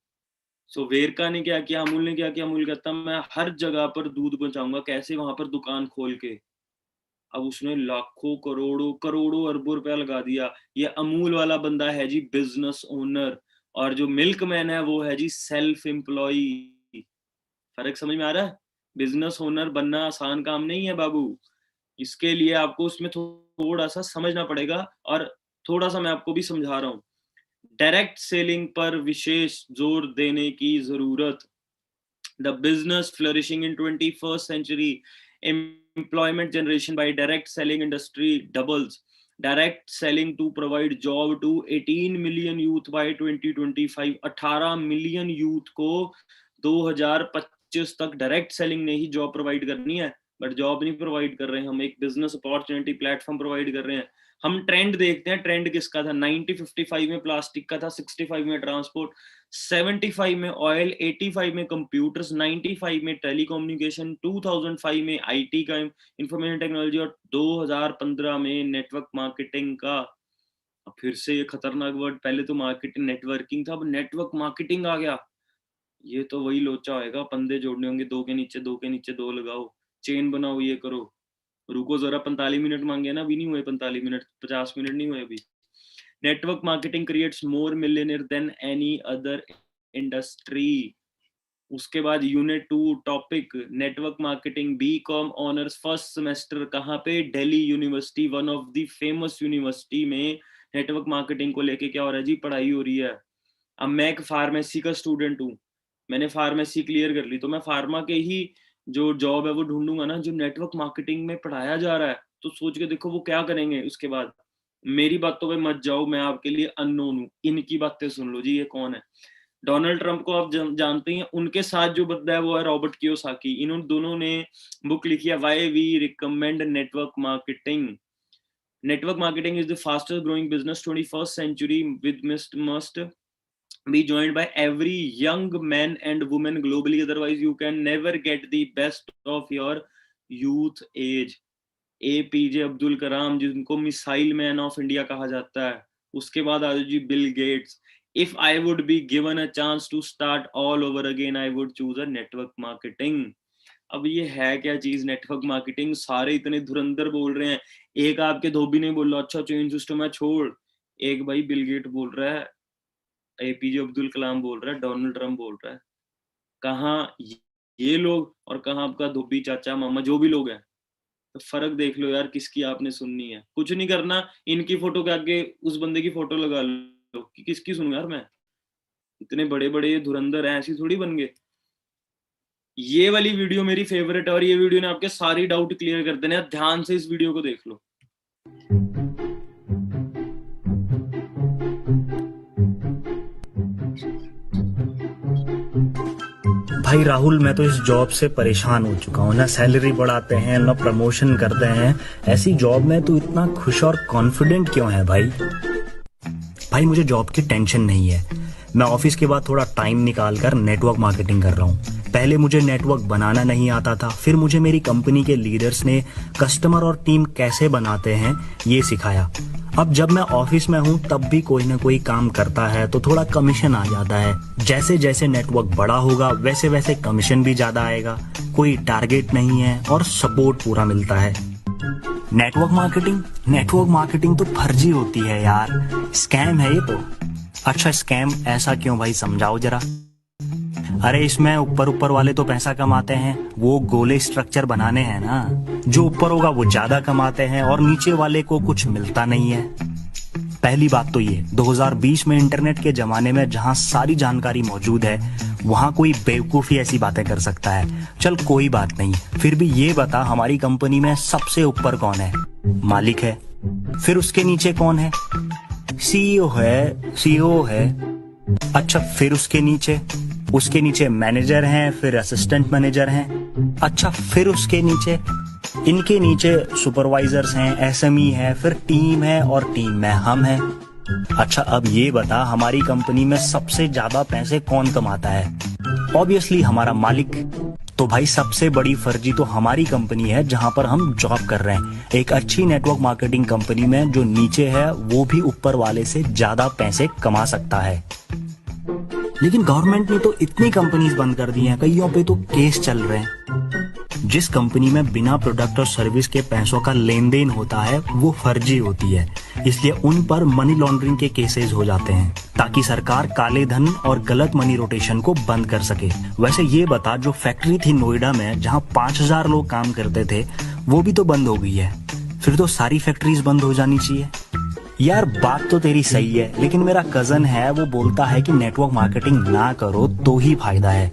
सो वेरका ने क्या किया, अमूल ने क्या किया? अमूल कहता मैं हर जगह पर दूध पहुंचाऊंगा। कैसे? वहां पर दुकान खोल के। अब उसने लाखों, करोड़ों अरबों रुपया लगा दिया। ये अमूल वाला बंदा है जी बिजनेस ओनर, और जो मिल्कमैन है वो है जी सेल्फ एम्प्लॉय। फर्क समझ में आ रहा है? बिजनेस ओनर बनना आसान काम नहीं है बाबू। इसके लिए आपको उसमें थोड़ा सा समझना पड़ेगा, और थोड़ा सा मैं आपको भी समझा रहा हूँ। डायरेक्ट सेलिंग पर विशेष जोर देने की जरूरत। The business flourishing in 21st century, employment generation by direct selling industry doubles. Direct selling to provide job to 18 million youth by 2025। 18 million youth को 2025 तक डायरेक्ट सेलिंग ने ही जॉब प्रोवाइड करनी है, बट जॉब नहीं प्रोवाइड कर रहे हैं हम, एक बिजनेस अपॉर्चुनिटी प्लेटफॉर्म प्रोवाइड कर रहे हैं। हम ट्रेंड देखते हैं, ट्रेंड किसका था? 1955 में प्लास्टिक का था, 65 में ट्रांसपोर्ट, 75 में ऑयल, 85 में कंप्यूटर्स, 95 में टेलीकम्युनिकेशन, 2005 में आईटी का, इंफॉर्मेशन टेक्नोलॉजी, और 2015 में नेटवर्क मार्केटिंग का। अब फिर से ये खतरनाक वर्ड, पहले तो मार्केटिंग, नेटवर्किंग था, अब नेटवर्क मार्केटिंग आ गया। ये तो वही लोचा होएगा, पंदे जोड़ने होंगे, दो के नीचे दो लगाओ, चेन बनाओ, ये करो। रुको जरा, 45 मिनट मांगे ना, अभी नहीं हुए 45 मिनट, 50 मिनट नहीं हुए अभी। Network marketing creates more millionaire than any other industry. उसके बाद unit 2 topic network marketing, BCom honours first semester. कहाँ पे? Delhi university, one of the famous university में नेटवर्क मार्केटिंग को लेके क्या हो रहा है जी? पढ़ाई हो रही है। अब मैं एक फार्मेसी का स्टूडेंट हूँ, मैंने फार्मेसी क्लियर कर ली, तो मैं फार्मा के ही जो जॉब है वो ढूंढूंगा ना जो नेटवर्क मार्केटिंग में पढ़ाया जा रहा है। तो सोच के देखो वो क्या करेंगे उसके बाद। मेरी बातों पे मत जाओ, मैं आपके लिए अननोन हूँ, इनकी बातें सुन लो जी। ये कौन है? डोनाल्ड ट्रंप को आप जानते हैं, उनके साथ जो बंदा है वो है रॉबर्ट कियोसाकी। इन दोनों ने बुक लिखी है why we recommend network marketing. Network marketing is the fastest growing business 21st century with must be joined by every young man and woman globally, otherwise you can never get the best of your youth age। APJ Abdul Kalam, जिनको missile man of India कहा जाता है। उसके बाद आ जाओ जी Bill Gates. If I would be given a chance to start all over again, I would choose a network marketing. अब ये है क्या चीज नेटवर्क मार्केटिंग? सारे इतने धुरंधर बोल रहे हैं, एक आपके धोबी ने बोला अच्छा चेन सिस्टम है छोड़, एक भाई बिल गेट बोल रहा है एपीजे अब्दुल कलाम बोल रहा है, डोनाल्ड ट्रम्प बोल रहा है, कहाँ ये लोग और कहाँ आपका धोबी चाचा मामा जो भी लोग हैं। तो फर्क देख लो यार, किसकी आपने सुननी है। कुछ नहीं करना, इनकी फोटो के आगे उस बंदे की फोटो लगा लो कि किसकी सुनूं यार मैं। इतने बड़े बड़े ये धुरंधर हैं, ऐसी थोड़ी बन गए। ये वाली वीडियो मेरी फेवरेट है और ये वीडियो ने आपके सारी डाउट क्लियर कर देने। ध्यान से इस वीडियो को देख लो। भाई राहुल, मैं तो इस जॉब से परेशान हो चुका हूँ। ना सैलरी बढ़ाते हैं, ना प्रमोशन करते हैं। ऐसी जॉब में तू इतना खुश और कॉन्फिडेंट क्यों है भाई? भाई मुझे जॉब की टेंशन नहीं है। मैं ऑफिस के बाद थोड़ा टाइम निकाल कर नेटवर्क मार्केटिंग कर रहा हूँ। पहले मुझे नेटवर्क बनाना नहीं आता था, फिर मुझे मेरी कंपनी के लीडर्स ने कस्टमर और टीम कैसे बनाते हैं ये सिखाया। अब जब मैं ऑफिस में हूँ तब भी कोई ना कोई काम करता है तो थोड़ा कमीशन आ जाता है। जैसे जैसे नेटवर्क बड़ा होगा वैसे वैसे कमीशन भी ज्यादा आएगा। कोई टारगेट नहीं है और सपोर्ट पूरा मिलता है। नेटवर्क मार्केटिंग तो फर्जी होती है यार, स्कैम है ये तो। अच्छा स्कैम ऐसा क्यों भाई, समझाओ जरा। अरे इसमें ऊपर वाले तो पैसा कमाते हैं, वो गोले स्ट्रक्चर बनाने हैं ना। जो ऊपर होगा वो ज्यादा कमाते हैं और नीचे वाले को कुछ मिलता नहीं है। पहली बात तो ये, 2020 में इंटरनेट के जमाने में जहां सारी जानकारी मौजूद है वहां कोई बेवकूफी ऐसी बातें कर सकता है। चल कोई बात नहीं, फिर भी ये बता हमारी कंपनी में सबसे ऊपर कौन है? मालिक है। फिर उसके नीचे कौन है? सीईओ है। अच्छा फिर उसके नीचे मैनेजर हैं, फिर असिस्टेंट मैनेजर हैं। अच्छा फिर उसके नीचे, इनके नीचे सुपरवाइजर्स हैं, एसएमई है, फिर टीम है और टीम में हम हैं। अच्छा अब ये बता हमारी कंपनी में सबसे ज्यादा पैसे कौन कमाता है? ऑब्वियसली हमारा मालिक। तो भाई सबसे बड़ी फर्जी तो हमारी कंपनी है जहां पर हम जॉब कर रहे हैं। एक अच्छी नेटवर्क मार्केटिंग कंपनी में जो नीचे है वो भी ऊपर वाले से ज्यादा पैसे कमा सकता है। लेकिन गवर्नमेंट ने तो इतनी कंपनीज बंद कर दी हैं, कईयों पे तो केस चल रहे हैं। जिस कंपनी में बिना प्रोडक्ट और सर्विस के पैसों का लेन देन होता है वो फर्जी होती है, इसलिए उन पर मनी लॉन्ड्रिंग के केसेस हो जाते हैं ताकि सरकार काले धन और गलत मनी रोटेशन को बंद कर सके। वैसे ये बता, जो फैक्ट्री थी नोएडा में जहां 5000 लोग काम करते थे वो भी तो बंद हो गई है। फिर तो सारी फैक्ट्रीज बंद हो जानी चाहिए। यार बात तो तेरी सही है, लेकिन मेरा कजन है वो बोलता है कि नेटवर्क मार्केटिंग ना करो तो ही फायदा है।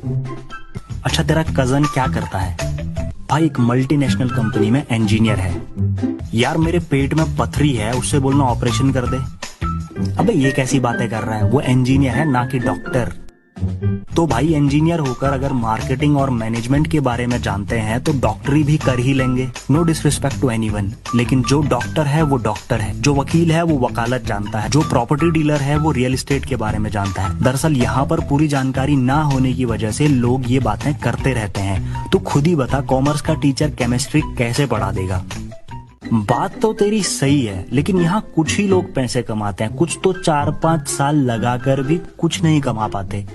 अच्छा तेरा कजन क्या करता है? भाई एक मल्टीनेशनल कंपनी में इंजीनियर है। यार मेरे पेट में पथरी है, उससे बोलना ऑपरेशन कर दे। अबे ये कैसी बातें कर रहा है, वो इंजीनियर है ना कि डॉक्टर। तो भाई इंजीनियर होकर अगर मार्केटिंग और मैनेजमेंट के बारे में जानते हैं तो डॉक्टरी भी कर ही लेंगे। नो डिसरिस्पेक्ट टू एनीवन, लेकिन जो डॉक्टर है वो डॉक्टर है, जो वकील है वो वकालत जानता है, जो प्रॉपर्टी डीलर है वो रियल एस्टेट के बारे में जानता है। दरअसल यहाँ पर पूरी जानकारी ना होने की वजह से लोग ये बातें करते रहते हैं। तो खुद ही बता, कॉमर्स का टीचर केमिस्ट्री कैसे पढ़ा देगा? बात तो तेरी सही है, लेकिन यहाँ कुछ ही लोग पैसे कमाते हैं, कुछ तो 4-5 साल लगाकर भी कुछ नहीं कमा पाते।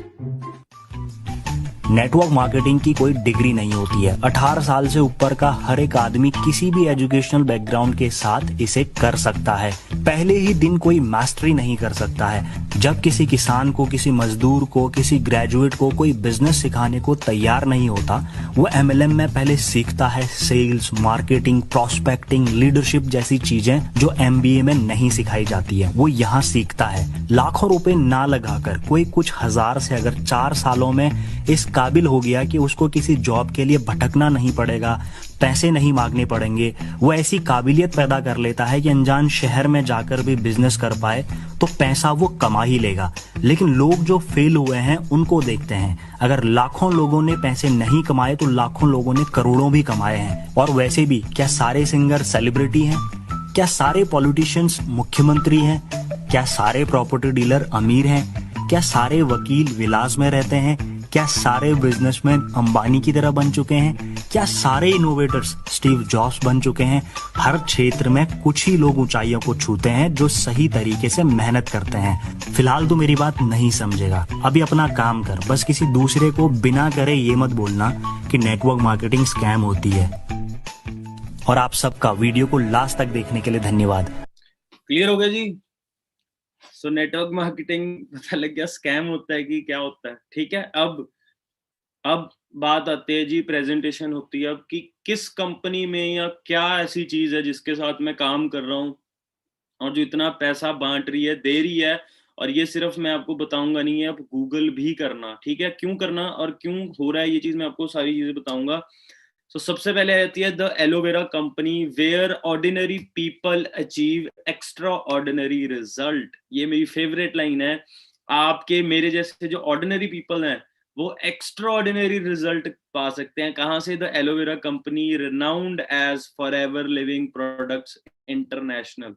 नेटवर्क मार्केटिंग की कोई डिग्री नहीं होती है। 18 साल से ऊपर का हर एक आदमी किसी भी एजुकेशनल बैकग्राउंड के साथ इसे कर सकता है। पहले ही दिन कोई मास्टरी नहीं कर सकता है। जब किसी किसान को, किसी मजदूर को, किसी ग्रेजुएट को कोई बिजनेस सिखाने को तैयार नहीं होता, वो MLM में पहले सीखता है सेल्स, मार्केटिंग, प्रोस्पेक्टिंग, लीडरशिप जैसी चीजें जो MBA में नहीं सिखाई जाती है, वो यहाँ सीखता है। लाखों रुपए ना लगाकर कोई कुछ हजार से अगर 4 सालों में इस काबिल हो गया कि उसको किसी जॉब के लिए भटकना नहीं पड़ेगा, पैसे नहीं मांगने पड़ेंगे, वो ऐसी काबिलियत पैदा कर लेता है कि अनजान शहर में जाकर भी बिजनेस कर पाए तो पैसा वो कमा ही लेगा। लेकिन लोग जो फेल हुए हैं उनको देखते हैं। अगर लाखों लोगों ने पैसे नहीं कमाए तो लाखों लोगों ने करोड़ों भी कमाए हैं। और वैसे भी क्या सारे सिंगर सेलिब्रिटी हैं? क्या सारे पॉलिटिशियंस मुख्यमंत्री हैं? क्या सारे प्रॉपर्टी डीलर अमीर हैं? क्या सारे वकील विलास में रहते हैं? क्या सारे बिजनेसमैन अंबानी की तरह बन चुके हैं? क्या सारे इनोवेटर्स स्टीव जॉब्स बन चुके हैं? हर क्षेत्र में कुछ ही लोग ऊंचाइयों को छूते हैं जो सही तरीके से मेहनत करते हैं। फिलहाल तो मेरी बात नहीं समझेगा, अभी अपना काम कर। बस किसी दूसरे को बिना करे ये मत बोलना कि नेटवर्क मार्केटिंग स्कैम होती है। और आप सबका वीडियो को लास्ट तक देखने के लिए धन्यवाद। क्लियर हो गया जी? सो नेटवर्क मार्केटिंग पता लग गया स्कैम होता है कि क्या होता है, ठीक है। अब बात आती है जी, प्रेजेंटेशन होती है अब कि किस कंपनी में या क्या ऐसी चीज है जिसके साथ मैं काम कर रहा हूँ और जो इतना पैसा बांट रही है, दे रही है। और ये सिर्फ मैं आपको बताऊंगा नहीं है, आप गूगल भी करना, ठीक है, क्यों करना और क्यों हो रहा है ये चीज, मैं आपको सारी चीजें बताऊंगा। तो सबसे पहले आती है the aloe vera company where ordinary people achieve extraordinary result. ये मेरी फेवरेट लाइन है। आपके मेरे जैसे जो ऑर्डिनरी पीपल हैं वो एक्स्ट्रा ऑर्डिनरी रिजल्ट पा सकते हैं। कहाँ से? The aloe vera company renowned as Forever Living Products International.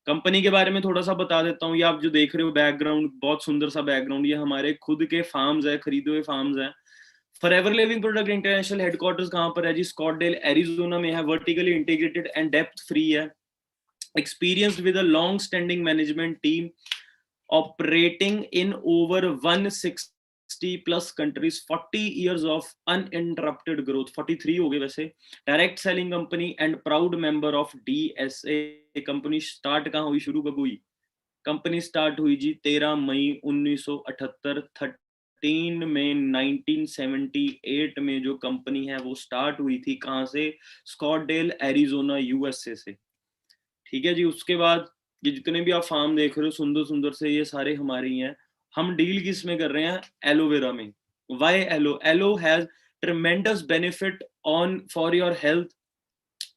Company के बारे में थोड़ा सा बता देता हूँ। ये आप जो देख रहे हो बैकग्राउंड, बहुत सुंदर सा बैकग्राउंड, ये हमारे खुद के फार्म्स है, खरीदे हुए फार्म्स हैं। Forever Living product international headquarters कहाँ पर है जी? स्कॉटडेल एरिजोना में है। वर्टिकली इंटीग्रेटेड एंड डेप्थ फ्री है। Experienced with a long standing management team operating in over 160 plus countries, 40 years of uninterrupted growth, 43 हो गए वैसे। Direct selling company and proud member of DSA। Company start कहाँ हुई, शुरू कब हुई? कंपनी स्टार्ट हुई जी 13 मई 1978। 13 में 1978 में जो कंपनी है वो स्टार्ट हुई थी। कहाँ से? स्कॉटडेल एरिजोना USA से, ठीक है जी। उसके बाद ये जितने भी आप फार्म देख रहे हो सुंदर सुंदर से, ये सारे हमारे ही हैं। हम डील किस में कर रहे हैं? एलोवेरा में। Why aloe? Aloe has tremendous benefit on for your health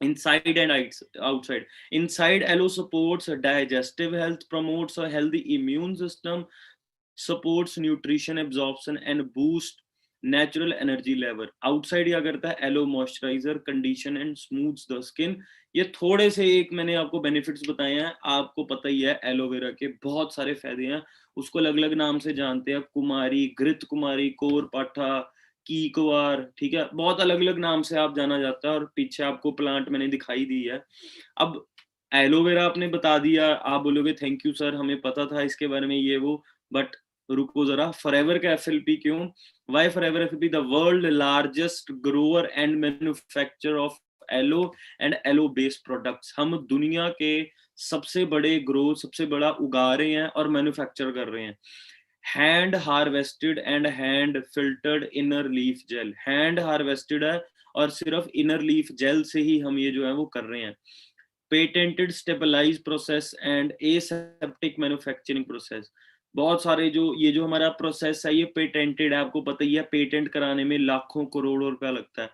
inside and outside. Inside, aloe supports digestive health, promotes a healthy immune system, supports nutrition absorption and boost natural energy level. Outside क्या करता है? aloe moisturizer, condition and smooths the skin. ये थोड़े से एक मैंने आपको benefits बताए हैं। आपको पता ही है एलोवेरा के बहुत सारे फायदे हैं, उसको अलग अलग नाम से जानते हैं। कुमारी, घृत कुमारी, कोर पाठा, की कुवार, ठीक है, बहुत अलग अलग नाम से आप जाना जाता है। और पीछे आपको प्लांट मैंने दिखाई दी है। अब एलोवेरा आपने बता दिया, आप बोलोगे थैंक यू सर, हमें पता था इसके बारे में ये वो, बट रुको जरा। फॉरएवर का FLP क्यों? Why Forever FLP? The world largest grower and manufacture of aloe and aloe based products. हम दुनिया के सबसे बड़े ग्रो, सबसे बड़ा उगा रहे हैं और मैन्युफैक्चर कर रहे हैं। Hand harvested and hand filtered inner leaf gel. Hand harvested है और सिर्फ इनर लीफ जेल से ही हम ये जो है वो कर रहे हैं। Patented stabilise process and aseptic manufacturing process. बहुत सारे ये जो हमारा प्रोसेस है ये पेटेंटेड है, आपको पता ही है, पेटेंट कराने में लाखों करोड़ों रुपया लगता है।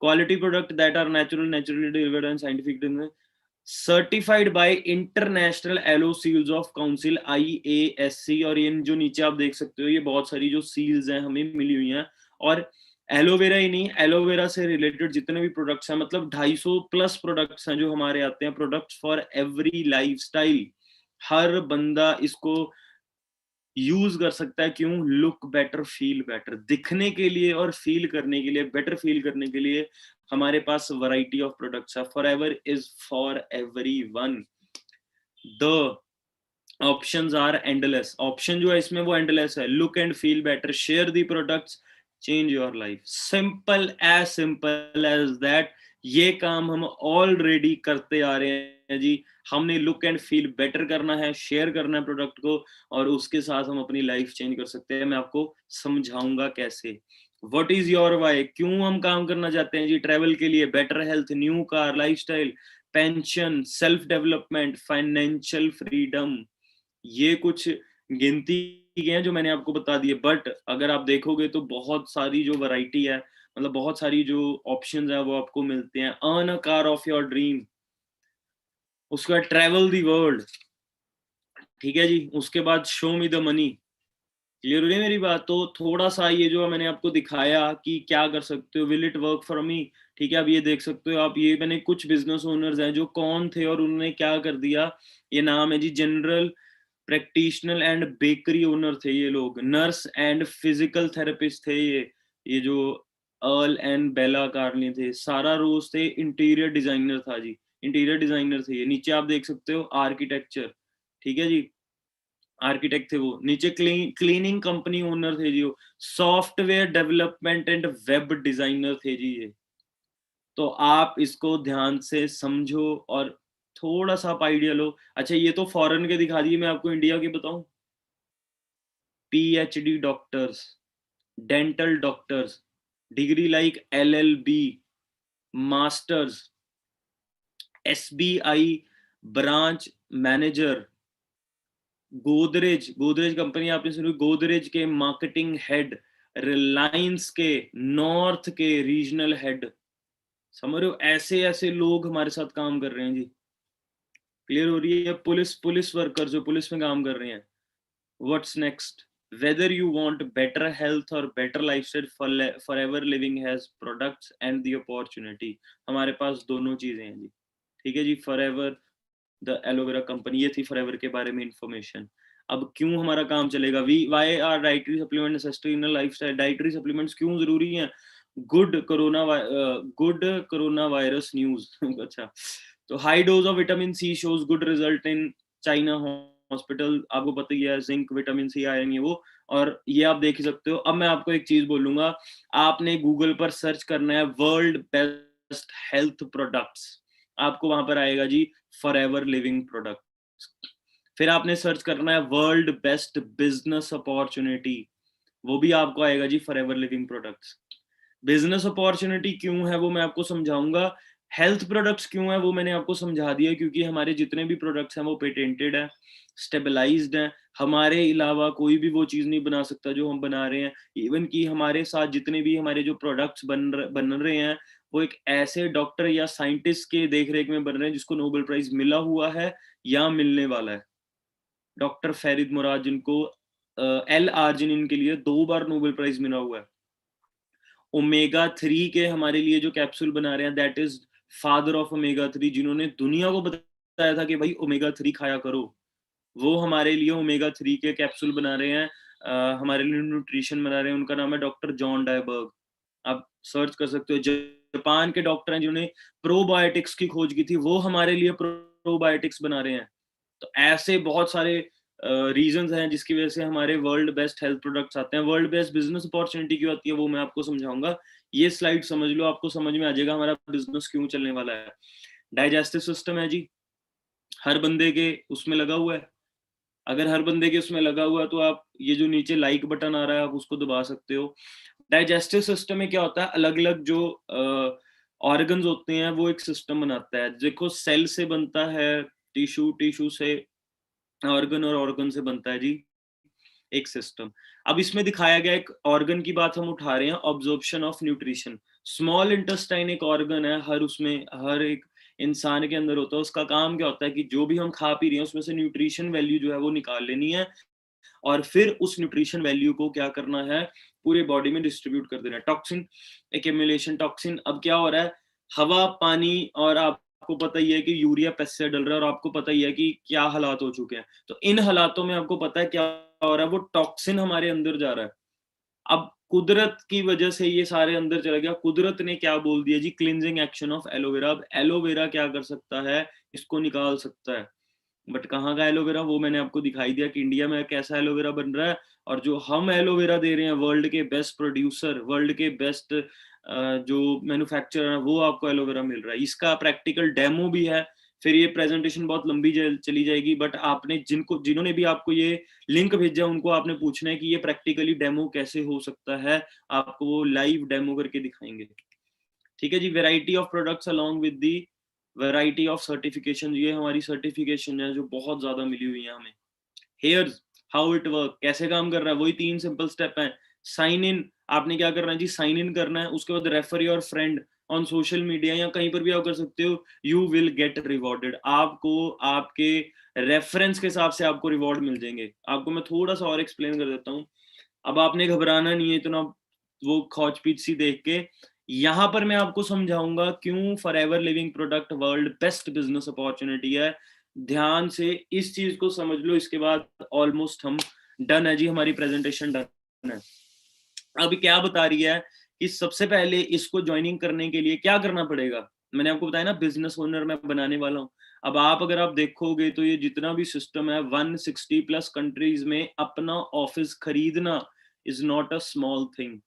Quality product that are naturally delivered and scientific, certified by international aloe seals of council IASC। और ये जो नीचे आप देख सकते हो ये बहुत सारी जो सील्स हैं हमें मिली हुई हैं। और एलोवेरा ही नहीं, एलोवेरा से रिलेटेड जितने भी प्रोडक्ट्स हैं, मतलब 250 प्लस प्रोडक्ट्स हैं जो हमारे आते हैं। Products for every lifestyle. हर बंदा इसको यूज कर सकता है। क्यों? लुक बेटर फील बेटर, दिखने के लिए और फील करने के लिए, बेटर फील करने के लिए हमारे पास वैरायटी ऑफ प्रोडक्ट्स है। Forever is for everyone. The options are endless. Option जो है इसमें वो एंडलेस है। Look and feel better, share the products, change your life. Simple as that. ये काम हम ऑलरेडी करते आ रहे हैं जी। हमने लुक एंड फील बेटर करना है, शेयर करना है प्रोडक्ट को, और उसके साथ हम अपनी लाइफ चेंज कर सकते हैं। मैं आपको समझाऊंगा कैसे। What is your why? क्यों हम काम करना चाहते हैं जी? ट्रैवल के लिए, better health, new car, lifestyle, pension, self development, financial freedom. ये कुछ गिनती हैं जो मैंने आपको बता दिए। बट अगर आप देखोगे तो बहुत सारी जो वैरायटी है, मतलब बहुत सारी जो ऑप्शंस है वो आपको मिलते हैं। Earn a car of your dream, उसके बाद ट्रैवल द वर्ल्ड, ठीक है जी। उसके बाद show me the money. Clear हो रही है मेरी बात? तो थोड़ा सा ये जो मैंने आपको दिखाया कि क्या कर सकते हो, will it work for me, ठीक है। अब ये देख सकते हो आप, ये मैंने कुछ बिजनेस ओनर्स हैं जो कौन थे और उन्होंने क्या कर दिया। ये नाम है जी general practitioner and bakery owner थे ये लोग। नर्स एंड फिजिकल थेरेपिस्ट थे ये जो अर्ल एंड बेला कार्नी थे। सारा रोज थे इंटीरियर डिजाइनर था जी, इंटीरियर डिजाइनर थे ये। नीचे आप देख सकते हो आर्किटेक्चर, ठीक है जी, आर्किटेक्ट थे वो। नीचे क्लीनिंग कंपनी ओनर थे जी वो। Software development and web designer थे जी ये। तो आप इसको ध्यान से समझो और थोड़ा सा आप आइडिया लो। अच्छा ये तो फॉरेन के दिखा दिए, मैं आपको इंडिया के बताऊं। PhD doctors, dental doctors, degree like LLB, masters, SBI branch manager, Godrej company आपने सुनी, गोदरेज के मार्केटिंग हेड, रिलायंस के नॉर्थ के रीजनल हेड। समझ रहे हो, ऐसे ऐसे लोग हमारे साथ काम कर रहे हैं जी। क्लियर हो रही है। पुलिस वर्कर जो पुलिस में काम कर रहे हैं। What's next? Whether you want better health और better lifestyle, Forever Living has products and the opportunity. हमारे पास दोनों चीजें हैं जी। ठीक है जी। फॉरएवर द एलोवेरा कंपनी, ये थी फॉरएवर के बारे में इंफॉर्मेशन। अब क्यों हमारा काम चलेगा? Why are dietary supplement necessary in lifestyle? Dietary supplements क्यों जरूरी हैं? Good corona virus news. अच्छा, तो high dose of vitamin C shows good result in China hospital. आपको पता ही है, जिंक, विटामिन सी, आयरन, ये वो, और ये आप देख ही सकते हो। अब मैं आपको एक चीज बोलूंगा, आपने गूगल पर सर्च करना है वर्ल्ड बेस्ट हेल्थ प्रोडक्ट्स, आपको वहां पर आएगा जी फॉरएवर लिविंग प्रोडक्ट्स। फिर आपने सर्च करना है वर्ल्ड बेस्ट बिजनेस अपॉर्चुनिटी, वो भी आपको आएगा जी Forever Living products. Business opportunity क्यों है वो मैं आपको समझाऊंगा। हेल्थ प्रोडक्ट्स क्यों है वो मैंने आपको समझा दिया, क्योंकि हमारे जितने भी प्रोडक्ट्स हैं वो पेटेंटेड है, स्टेबलाइज्ड है। हमारे अलावा कोई भी वो चीज नहीं बना सकता जो हम बना रहे हैं। इवन कि हमारे साथ जितने भी हमारे जो प्रोडक्ट्स बन रहे हैं वो एक ऐसे डॉक्टर या साइंटिस्ट के देखरेख में बन रहे हैं जिसको नोबेल प्राइज मिला हुआ है या मिलने वाला है। डॉक्टर फरीद मुराद, जिनको L-आर्जिनिन के लिए 2 बार नोबेल प्राइज मिला हुआ है। ओमेगा 3 के हमारे लिए जो कैप्सूल बना रहे हैं, that is father of omega 3, जिन्होंने दुनिया को बताया था कि भाई ओमेगा 3 खाया करो, वो हमारे लिए ओमेगा 3 के कैप्सूल बना रहे हैं, हमारे लिए न्यूट्रिशन बना रहे हैं। उनका नाम है डॉक्टर जॉन डायबर्ग। आप सर्च कर सकते हो। जापान के डॉक्टर हैं जिन्होंने प्रोबायोटिक्स की खोज की थी, वो हमारे लिए प्रोबायोटिक्स बना रहे हैं। तो ऐसे बहुत सारे रीजंस हैं जिसकी वजह से हमारे वर्ल्ड बेस्ट हेल्थ प्रोडक्ट्स आते हैं। वर्ल्ड बेस्ट बिजनेस अपॉर्चुनिटी क्यों आती है वो मैं आपको समझाऊंगा। ये स्लाइड समझ लो, आपको समझ में आ जाएगा हमारा बिजनेस क्यों चलने वाला है। डाइजेस्टिव सिस्टम है जी, हर बंदे के उसमें लगा हुआ है। अगर हर बंदे के उसमें लगा हुआ है तो आप ये जो नीचे लाइक बटन आ रहा है आप उसको दबा सकते हो। डाइजेस्टिव सिस्टम में क्या होता है, अलग अलग जो ऑर्गन्स होते हैं वो एक सिस्टम बनाता है। देखो, सेल से बनता है टिश्यू, टिश्यू से ऑर्गन, और ऑर्गन से बनता है जी एक सिस्टम। अब इसमें दिखाया गया एक ऑर्गन की बात हम उठा रहे हैं, absorption of nutrition. Small intestine एक ऑर्गन है, हर एक इंसान के अंदर होता है। उसका काम क्या होता है कि जो भी हम खा पी रहे हैं उसमें से न्यूट्रिशन वैल्यू जो है वो निकाल लेनी है, और फिर उस न्यूट्रिशन वैल्यू को क्या करना है, पूरे बॉडी में डिस्ट्रीब्यूट कर देना है। टॉक्सिन एक्यूमुलेशन, टॉक्सिन, अब क्या हो रहा है, हवा, पानी, और आपको पता ही है कि यूरिया पेस्टिसाइड डल रहा है, और आपको पता ही है कि क्या हालात हो चुके हैं। तो इन हालातों में आपको पता है क्या हो रहा है, वो टॉक्सिन हमारे अंदर जा रहा है। अब कुदरत की वजह से ये सारे अंदर चला गया। कुदरत ने क्या बोल दिया जी, क्लींजिंग एक्शन ऑफ एलोवेरा। अब एलोवेरा क्या कर सकता है, इसको निकाल सकता है। बट कहाँ का एलोवेरा, वो मैंने आपको दिखाई दिया कि इंडिया में कैसा एलोवेरा बन रहा है। और जो हम एलोवेरा दे रहे हैं, वर्ल्ड के बेस्ट प्रोड्यूसर, वर्ल्ड के बेस्ट जो मैन्युफैक्चरर है, वो आपको एलोवेरा मिल रहा है। इसका प्रैक्टिकल डेमो भी है। फिर ये प्रेजेंटेशन बहुत लंबी चली जाएगी, बट आपने जिन्होंने भी आपको ये लिंक भेजा उनको आपने पूछना है कि ये प्रैक्टिकली डेमो कैसे हो सकता है, आपको वो लाइव डेमो करके दिखाएंगे। ठीक है जी। Variety of products along with the variety of certification, ये हमारी सर्टिफिकेशन है जो बहुत ज्यादा मिली हुई है हमें। हेयर्स, हाउ इट वर्क, कैसे काम कर रहा है, वही 3 सिंपल स्टेप हैं। साइन इन, आपने क्या करना है जी, साइन इन करना है। उसके बाद refer your friend on social media, या कहीं पर भी आप कर सकते हो। यू विल गेट रिवॉर्डेड, आपको आपके रेफरेंस के हिसाब से आपको रिवॉर्ड मिल जाएंगे। आपको मैं थोड़ा सा और एक्सप्लेन कर देता हूँ। अब आपने घबराना नहीं है इतना वो खौचपीच सी देख के। यहाँ पर मैं आपको समझाऊंगा क्यों forever Living product world best business opportunity है। ध्यान से इस चीज को समझ लो, इसके बाद ऑलमोस्ट हम डन है जी, हमारी प्रेजेंटेशन डन है। अब क्या बता रही है कि सबसे पहले इसको ज्वाइनिंग करने के लिए क्या करना पड़ेगा। मैंने आपको बताया ना, बिजनेस ओनर मैं बनाने वाला हूँ। अब अगर आप देखोगे तो ये जितना भी सिस्टम है, 160 प्लस कंट्रीज में अपना ऑफिस खरीदना is not a small thing.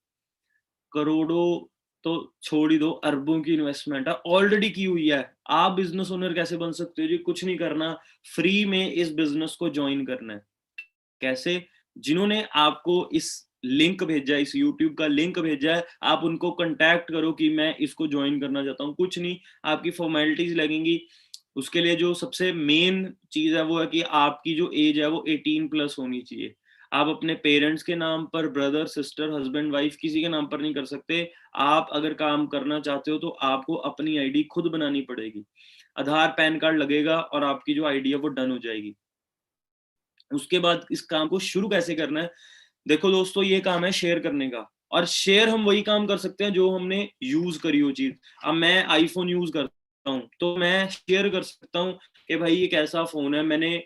करोड़ों तो छोड़ ही दो, अरबों की इन्वेस्टमेंट है ऑलरेडी की हुई है। आप बिजनेस ओनर कैसे बन सकते हो जी? कुछ नहीं करना, फ्री में इस बिजनेस को ज्वाइन करना है। कैसे? जिन्होंने आपको इस लिंक भेजा है, इस यूट्यूब का लिंक भेजा है, आप उनको कांटेक्ट करो कि मैं इसको ज्वाइन करना चाहता हूँ। कुछ नहीं, आपकी फॉर्मेलिटीज लगेंगी। उसके लिए जो सबसे मेन चीज है वो है कि आपकी जो एज है वो 18+ होनी चाहिए। आप अपने पेरेंट्स के नाम पर, ब्रदर सिस्टर हस्बैंड वाइफ किसी के नाम पर नहीं कर सकते। आप अगर काम करना चाहते हो तो आपको अपनी आईडी खुद बनानी पड़ेगी। आधार पैन कार्ड लगेगा और आपकी जो आईडी है वो डन हो जाएगी। उसके बाद इस काम को शुरू कैसे करना है? देखो दोस्तों, ये काम है शेयर करने का, और शेयर हम वही काम कर सकते हैं जो हमने यूज करी हो चीज। अब मैं आईफोन यूज करता हूँ तो मैं शेयर कर सकता हूँ कि भाई ये कैसा फोन है, मैंने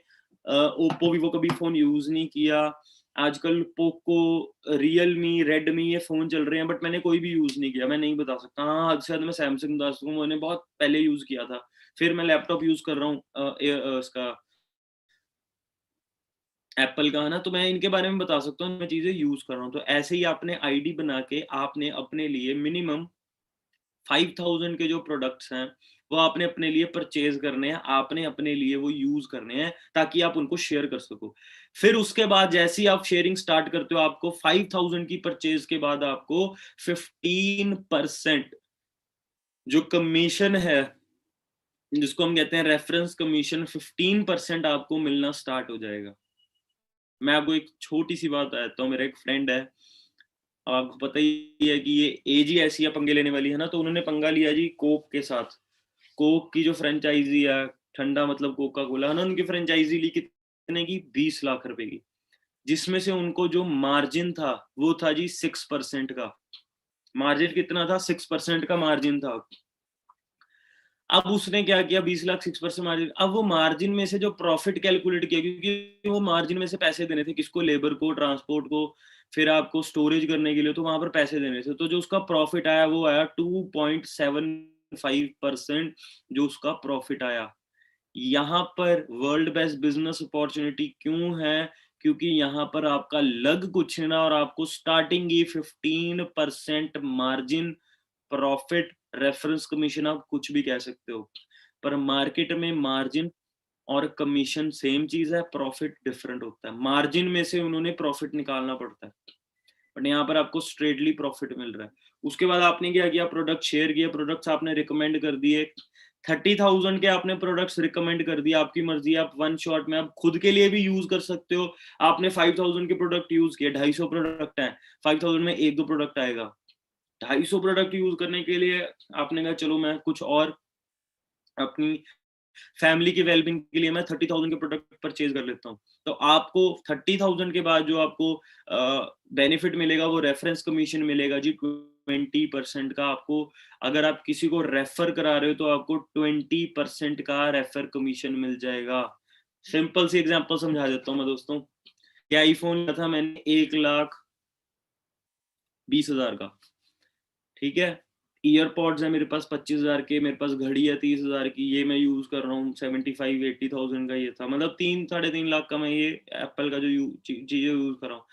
ओप्पो वीवो कभी फोन यूज नहीं किया। आजकल पोको, रियलमी, रेडमी ये फोन चल रहे हैं, बट मैंने कोई भी यूज नहीं किया, मैं नहीं बता सकता। हाँ, हद से ज्यादा मैं सैमसंग बता सकता हूँ, मैंने बहुत पहले यूज किया था। फिर मैं लैपटॉप यूज कर रहा हूँ इसका एप्पल का है ना, तो मैं इनके बारे में बता सकता हूँ, मैं चीजें यूज कर रहा हूँ। तो ऐसे ही आपने आईडी बना के आपने अपने लिए मिनिमम 5000 के जो प्रोडक्ट्स हैं वो आपने अपने लिए परचेज करने हैं, आपने अपने लिए वो यूज करने हैं ताकि आप उनको शेयर कर सको। फिर उसके बाद जैसे ही आप शेयरिंग स्टार्ट करते हो, आपको 5000 की परचेज के बाद आपको 15% जो कमीशन है, जिसको हम कहते हैं रेफरेंस कमीशन, 15% आपको मिलना स्टार्ट हो जाएगा। मैं आपको एक छोटी सी बात बताता हूँ। मेरा एक फ्रेंड है, अब आपको पता ही है कि ये एज ही ऐसी है पंगे लेने वाली है ना, तो उन्होंने पंगा लिया जी कोक के साथ। कोक की जो फ्रेंचाइजी है, ठंडा मतलब कोका कोला है ना, उनकी फ्रेंचाइजी ली कितने की? 20 लाख रुपए की, जिसमें से उनको जो मार्जिन था वो था जी 6% का। मार्जिन कितना था? 6% का मार्जिन था। अब उसने क्या किया? 20 लाख 6% मार्जिन। अब वो मार्जिन में से जो प्रॉफिट कैलकुलेट किया, क्योंकि वो मार्जिन में से पैसे देने थे किसको? लेबर को, ट्रांसपोर्ट को, फिर आपको स्टोरेज करने के लिए, तो वहां पर पैसे देने थे। तो जो उसका प्रॉफिट आया वो आया 2.75%, जो उसका प्रॉफिट आया। यहाँ पर वर्ल्ड बेस्ट बिजनेस अपॉर्चुनिटी क्यों है? क्योंकि यहाँ पर आपका लग कुछ ना, और आपको स्टार्टिंग ही 15% मार्जिन, प्रॉफिट, रेफरेंस कमीशन, आप कुछ भी कह सकते हो। पर मार्केट में मार्जिन और कमीशन सेम चीज है, प्रॉफिट डिफरेंट होता है। मार्जिन में से उन्होंने प्रॉफिट निकालना पड़ता है, बट यहाँ पर आपको स्ट्रेटली प्रॉफिट मिल रहा है। उसके बाद आपने क्या किया? प्रोडक्ट शेयर किया, प्रोडक्ट्स आपने रिकमेंड कर दिए। 30,000 के आपने प्रोडक्ट्स रिकमेंड कर दिए, आपकी मर्जी, आप वन शॉट में आप खुद के लिए भी यूज कर सकते हो। आपने 5000 के प्रोडक्ट यूज किए, 250 प्रोडक्ट है, 5000 में एक दो प्रोडक्ट आएगा। 250 प्रोडक्ट यूज करने के लिए आपने कहा चलो मैं कुछ और अपनी फैमिली की वेलबींग के लिए मैं 30,000 के प्रोडक्ट परचेज कर लेता हूँ। तो आपको 30,000 के बाद जो आपको बेनिफिट मिलेगा वो रेफरेंस कमीशन मिलेगा जी 20% का। आपको अगर आप किसी को रेफर करा रहे हो तो आपको 20% का रेफर कमीशन मिल जाएगा। सिंपल सी एग्जांपल समझा देता हूँ मैं दोस्तों। ये आईफोन लिया था मैंने 1,20,000 का, ठीक है। ईयरपॉड्स है मेरे पास 25,000 के, मेरे पास घड़ी है 30,000 की, ये मैं यूज कर रहा हूँ 75-80,000 का ये था, मतलब 3-3.5 लाख का मैं ये एप्पल का जो चीजें यूज कर रहा हूँ।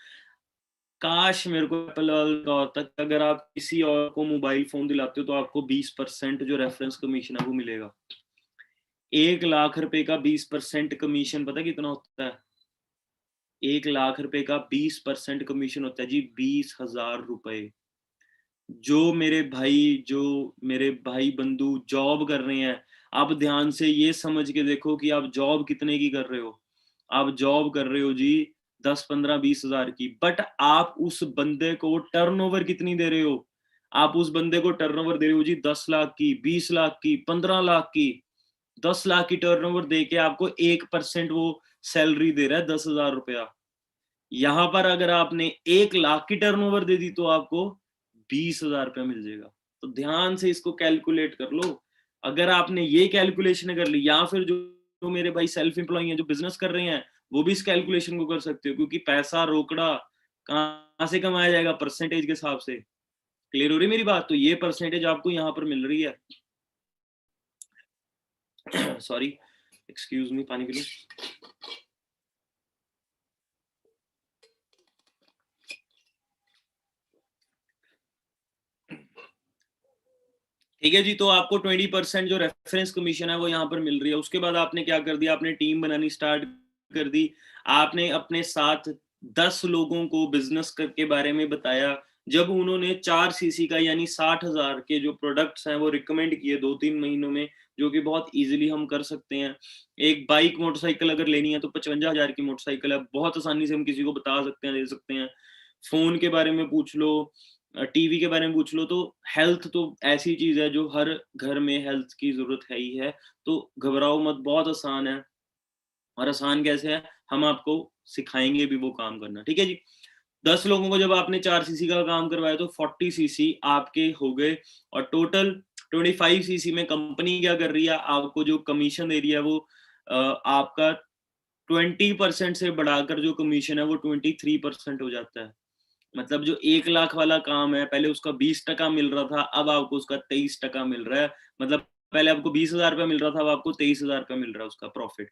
काश मेरे को एप्पल का होता कि अगर आप किसी और को मोबाइल फोन दिलाते हो तो आपको 20% जो रेफरेंस कमीशन है वो मिलेगा। 1 लाख रुपए का 20% कमीशन पता कितना होता है? 1 लाख रुपए का 20% कमीशन होता है जी 20,000 रुपए। जो मेरे भाई बंधु जॉब कर रहे हैं, आप ध्यान से ये समझ के देखो कि आप जॉब कितने की कर रहे हो। आप जॉब कर रहे हो जी 10-15-20 हजार की, बट आप उस बंदे को टर्नओवर कितनी दे रहे हो? आप उस बंदे को टर्नओवर दे रहे हो जी 10 लाख की, 20 लाख की, 15 लाख की। 10 लाख की टर्नओवर दे के आपको 1% वो सैलरी दे रहा है 10,000 रुपया। यहां पर अगर आपने 1 लाख की टर्नओवर दे दी तो आपको 20,000 रुपया मिल जाएगा। तो ध्यान से इसको कैलकुलेट कर लो। अगर आपने ये कैलकुलेशन कर ली, या फिर जो मेरे भाई सेल्फ एम्प्लॉय हैं जो बिजनेस कर रहे हैं, वो भी इस कैलकुलेशन को कर सकते हो, क्योंकि पैसा रोकड़ा कहां से कमाया जाएगा? परसेंटेज के हिसाब से। क्लियर हो रही मेरी बात? तो ये परसेंटेज आपको यहाँ पर मिल रही है। सॉरी, एक्सक्यूज मी, पानी पी लो। ठीक है जी। तो आपको 20% जो रेफरेंस कमीशन है वो यहाँ पर मिल रही है। उसके बाद आपने क्या कर दिया, आपने टीम बनानी स्टार्ट कर दी। आपने अपने साथ 10 लोगों को बिजनेस के बारे में बताया। जब उन्होंने 4 सीसी का यानी 60,000 के जो प्रोडक्ट्स हैं वो रिकमेंड किए 2-3 महीनों में, जो कि बहुत इजीली हम कर सकते हैं। एक बाइक मोटरसाइकिल अगर लेनी है तो 55,000 की मोटरसाइकिल है, बहुत आसानी से हम किसी को बता सकते हैं, दे सकते हैं। फोन के बारे में पूछ लो, टीवी के बारे में पूछ लो। तो हेल्थ तो ऐसी चीज है जो हर घर में हेल्थ की जरूरत है ही है। तो घबराओ मत, बहुत आसान है। और आसान कैसे है, हम आपको सिखाएंगे भी वो काम करना। ठीक है जी। 10 लोगों को जब आपने 4 सीसी का काम करवाया तो 40 सीसी आपके हो गए। और टोटल 25 सीसी में कंपनी क्या कर रही है, आपको जो कमीशन दे रही है वो आपका 20% से बढ़ाकर जो कमीशन है वो 23% हो जाता है। मतलब जो 1 लाख वाला काम है, पहले उसका 20% मिल रहा था, अब आपको उसका 23% मिल रहा है। मतलब पहले आपको 20,000 रुपया मिल रहा था, अब आपको 23,000 रुपया मिल रहा है उसका प्रॉफिट।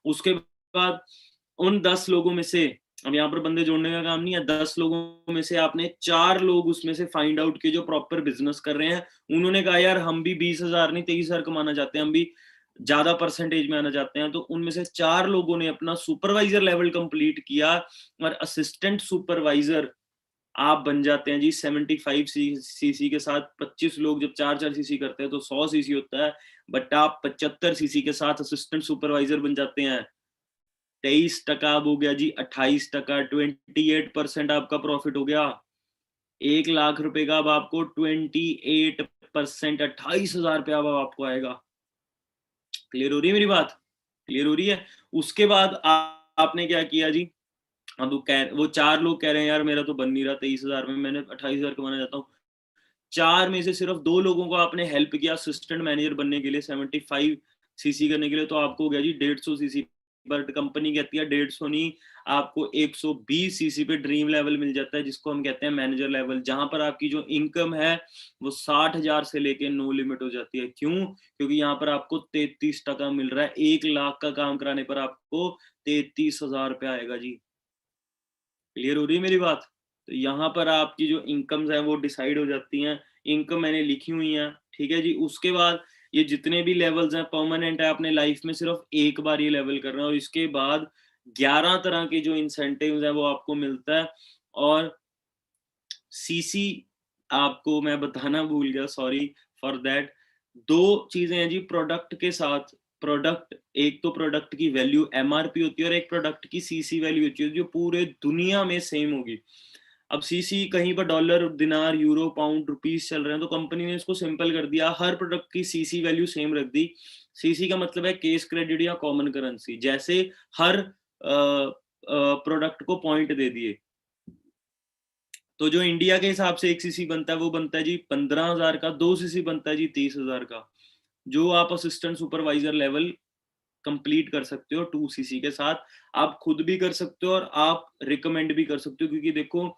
उसके बाद उन 10 लोगों में से, अब यहाँ पर बंदे जोड़ने का काम नहीं है, 10 लोगों में से आपने 4 लोग उसमें से फाइंड आउट किए जो प्रॉपर बिजनेस कर रहे हैं। उन्होंने कहा यार हम भी 20,000 नहीं 23,000 कमाना चाहते हैं, हम भी ज्यादा परसेंटेज में आना चाहते हैं। तो उनमें से 4 लोगों ने अपना सुपरवाइजर लेवल कंप्लीट किया और असिस्टेंट सुपरवाइजर आप बन जाते हैं जी 75 सीसी के साथ। 25 लोग जब 4-4 सीसी करते हैं तो 100 सीसी होता है, बट आप 75 सीसी के साथ असिस्टेंट सुपरवाइजर बन जाते हैं। 23% अब हो गया जी 28%, 28% आपका प्रॉफिट हो गया। 1 लाख रुपए का अब आपको 28%, 28,000 रुपया अब आपको आएगा। क्लियर हो रही है मेरी बात? क्लियर हो रही है? उसके बाद आपने क्या किया जी, अब वो 4 लोग कह रहे हैं यार मेरा तो बन नहीं रहा 23,000 में, मैंने 28,000 कमाना चाहता हूँ। 4 में से सिर्फ 2 लोगों को आपने हेल्प किया असिस्टेंट मैनेजर बनने के लिए, 75 सीसी करने के लिए, तो आपको हो गया जी 150 सीसी। बट कंपनी कहती है 150 नहीं, आपको 120 सीसी पे ड्रीम लेवल मिल जाता है, जिसको हम कहते हैं मैनेजर लेवल, जहां पर आपकी जो इनकम है वो 60,000 से लेके नो लिमिट हो जाती है। क्यों? क्योंकि यहाँ पर आपको 33% मिल रहा है। 1 लाख का काम कराने पर आपको 33,000 रुपया आएगा जी। क्लियर हो रही है मेरी बात? तो यहाँ पर आपकी जो इनकम्स हैं वो डिसाइड हो जाती हैं। इनकम मैंने लिखी हुई है, ठीक है जी। उसके बाद ये जितने भी लेवल्स हैं परमानेंट है, अपने लाइफ में सिर्फ एक बार ये लेवल करना है, और इसके बाद 11 तरह के जो इंसेंटिव्स हैं वो आपको मिलता है। और सीसी आपको मैं बताना भूल गया, सॉरी फॉर दैट। 2 चीजें हैं जी प्रोडक्ट के साथ। प्रोडक्ट, एक तो प्रोडक्ट की वैल्यू एमआरपी होती है और एक प्रोडक्ट की सीसी वैल्यू होती है जो पूरे दुनिया में सेम होगी। अब सीसी कहीं पर डॉलर, दिनार, यूरो, पाउंड, रुपीस चल रहे हैं, तो कंपनी ने इसको सिंपल कर दिया, हर प्रोडक्ट की सीसी वैल्यू सेम रख दी। सीसी का मतलब है केस क्रेडिट या कॉमन करेंसी, जैसे हर प्रोडक्ट को पॉइंट दे दिए। तो जो इंडिया के हिसाब से 1 सीसी बनता है वो बनता है जी 15,000 का, 2 सीसी बनता है जी 30,000 का, जो आप असिस्टेंट सुपरवाइजर लेवल कंप्लीट कर सकते हो 2 सीसी के साथ। आप खुद भी कर सकते हो और आप रिकमेंड भी कर सकते हो, क्योंकि देखो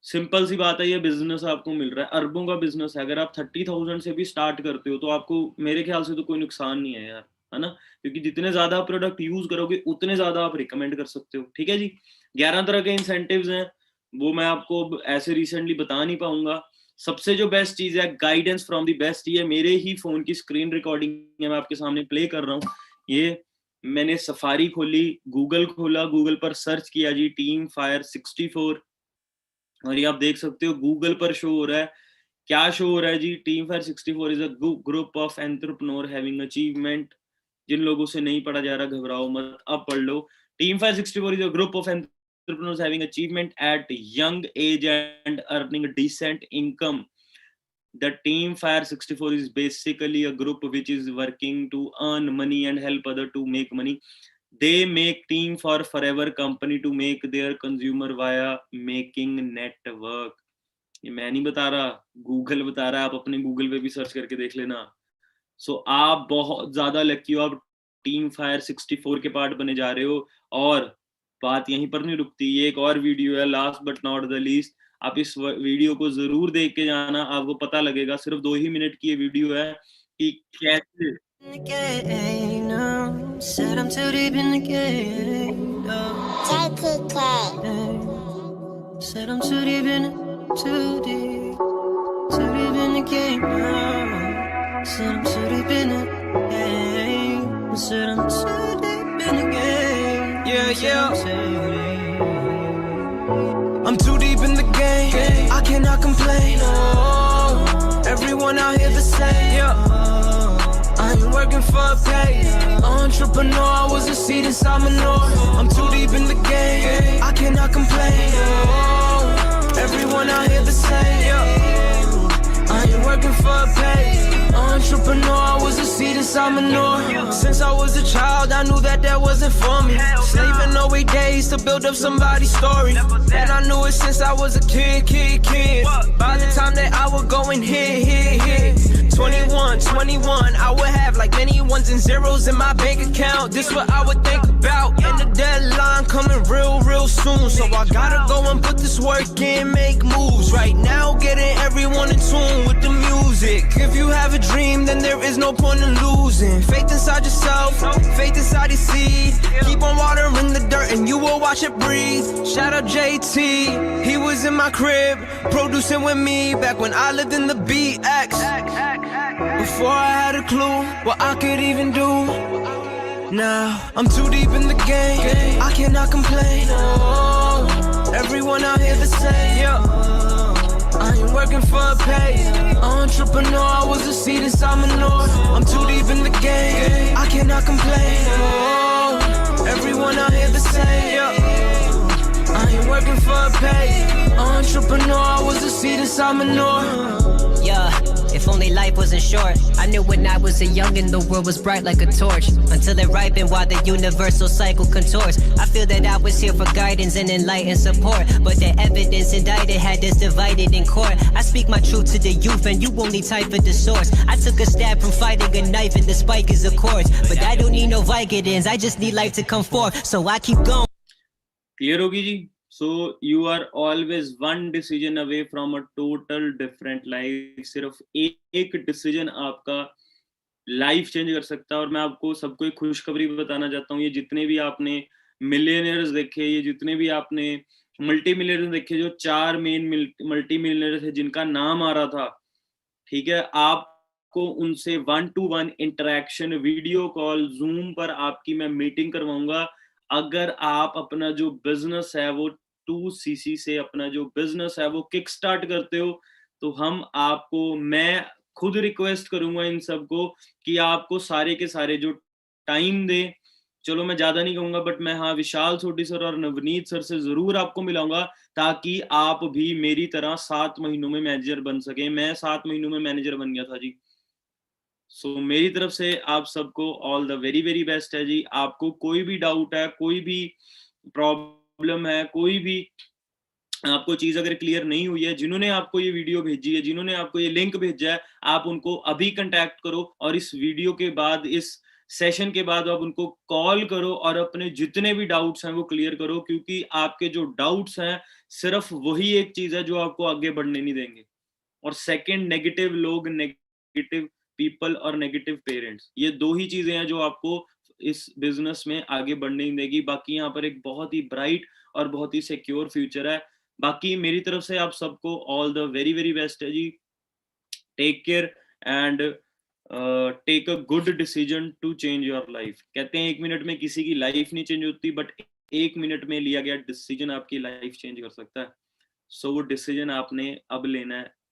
सिंपल सी बात है, ये बिजनेस आपको मिल रहा है, अरबों का बिजनेस है। अगर आप 30,000 से भी स्टार्ट करते हो तो आपको मेरे ख्याल से तो कोई नुकसान नहीं है यार, है ना? क्योंकि जितने ज्यादा प्रोडक्ट यूज करोगे उतने ज्यादा आप रिकमेंड कर सकते हो। ठीक है जी। 11 तरह के इंसेंटिव्स हैं, वो मैं आपको ऐसे रिसेंटली बता नहीं पाऊंगा। सबसे जो बेस्ट चीज है, गाइडेंस फ्रॉम द बेस्ट, ये मेरे ही फोन की स्क्रीन रिकॉर्डिंग है, मैं आपके सामने प्ले कर रहा हूँ। ये मैंने सफारी खोली, गूगल खोला, गूगल पर सर्च किया जी टीम फायर 64, और ये आप देख सकते हो गूगल पर शो हो रहा है। क्या शो हो रहा है जी? Team fire 64 is a group of entrepreneur having achievement. जिन लोगों से नहीं पढ़ा जा रहा घबराओ मत, अब पढ़ लो। Team fire 64 is a group of entrepreneurs having achievement at young age and earning a decent income. The Team Fire 64 is basically a group which is working to earn money and help other to make money. They make Team for Forever company to make their consumer via making network. ये मैं नहीं बता रहा, Google बता रहा है, आप अपने गूगल पे भी सर्च करके देख लेना। सो आप बहुत ज्यादा लकी हो, आप टीम फायर 64 के पार्ट बने जा रहे हो। और बात यहीं पर नहीं रुकती, ये एक और वीडियो है, last but not the least. आप इस वीडियो को जरूर देख के जाना, आपको पता लगेगा। सिर्फ 2 ही मिनट की ये वीडियो है कि कैसे Said I'm too deep in the game now. Said I'm too deep in the game. Said I'm too deep in the game. Yeah. I'm too deep in the game. I cannot complain. Everyone out here the same. I ain't working for a pay. Entrepreneur, I was a seed inside manure. I'm too deep in the game. I cannot complain. Everyone out here the same. I ain't working for a pay. Entrepreneur, I was a seed inside manure. Since I was a child, I knew that wasn't for me. Slaving away days to build up somebody's story. And I knew it since I was a kid. By the time that I would go and hit 21, I would have like many ones and zeros in my bank account. This what I would think about. And the deadline coming real soon. So I gotta go and put this work in, make moves. Right now, getting everyone in tune with the music. If you have a dream, then there is no point in losing. Faith inside yourself, faith inside your seed. Keep on watering the dirt and you will watch it breathe. Shout out JT, he was in my crib, producing with me back when I lived in the BX. Before I had a clue what I could even do. Now I'm too deep in the game. I cannot complain. Everyone out here the same. I ain't working for a pay. Entrepreneur, I was a seed inside manure. I'm too deep in the game. I cannot complain. Everyone out here the same. I ain't working for a pay. Entrepreneur, I was a seed inside manure. Yeah, if only life wasn't short. I knew when I was a youngin' the world was bright like a torch. Until it ripened while the universal cycle contours. I feel that I was here for guidance and enlightened support. But the evidence indicted had us divided in court. I speak my truth to the youth and you only type for the source. I took a stab from fighting a knife and the spike is a chords. But I don't need no Vicodins, I just need life to come forth. So I keep going. Clear होगी जी? So you are always one decision away from a total different life. सिर्फ एक decision आपका life change कर सकता है. और मैं आपको सबको एक खुशखबरी बताना चाहता हूँ. ये जितने भी आपने मिलियनियर्स देखे, ये जितने भी आपने मल्टी मिलियनर्स देखे, जो 4 मेन मल्टी मिलियनर्स थे जिनका नाम आ रहा था, ठीक है, आपको उनसे 1-to-1 interaction, video call, zoom पर आपकी मैं मीटिंग करवाऊंगा. अगर आप अपना जो बिजनेस है वो 2cc से अपना जो बिजनेस है वो किक स्टार्ट करते हो, तो हम आपको, मैं खुद रिक्वेस्ट करूंगा इन सबको कि आपको सारे के सारे जो टाइम दे, चलो मैं ज्यादा नहीं कहूंगा, बट मैं हाँ विशाल सोटी सर और नवनीत सर से जरूर आपको मिलाऊंगा ताकि आप भी मेरी तरह 7 महीनों में मैनेजर बन सके. मैं 7 महीनों में मैनेजर बन गया था जी. सो मेरी तरफ से आप सबको all the very very best है जी. आपको कोई भी डाउट है, कोई भी प्रॉब्लम है, कोई भी आपको चीज अगर क्लियर नहीं हुई है, जिन्होंने आपको ये वीडियो भेजी है, जिन्होंने आपको ये लिंक भेजा है, आप उनको अभी कांटेक्ट करो और इस वीडियो के बाद, इस सेशन के बाद आप उनको कॉल करो और अपने जितने भी डाउट्स हैं वो क्लियर करो, क्योंकि आपके जो डाउट्स हैं सिर्फ वही एक चीज है जो आपको आगे बढ़ने नहीं देंगे. और सेकंड, नेगेटिव लोग, नेगेटिव पीपल और नेगेटिव पेरेंट्स, ये 2 ही चीजें हैं जो आपको इस बिजनेस में आगे बढ़ने नहीं देगी. बाकी यहाँ पर एक बहुत ही ब्राइट और बहुत ही सिक्योर फ्यूचर है. बाकी मेरी तरफ से आप सबको all the very very best है जी. Take care and take a good decision to change your life. कहते हैं 1 मिनट में किसी की लाइफ नहीं चेंज होती, बट 1 मिनट में लिया गया डिसीजन आपकी लाइफ चेंज कर सकता है. सो वो डिसीजन आपने अब लेना है.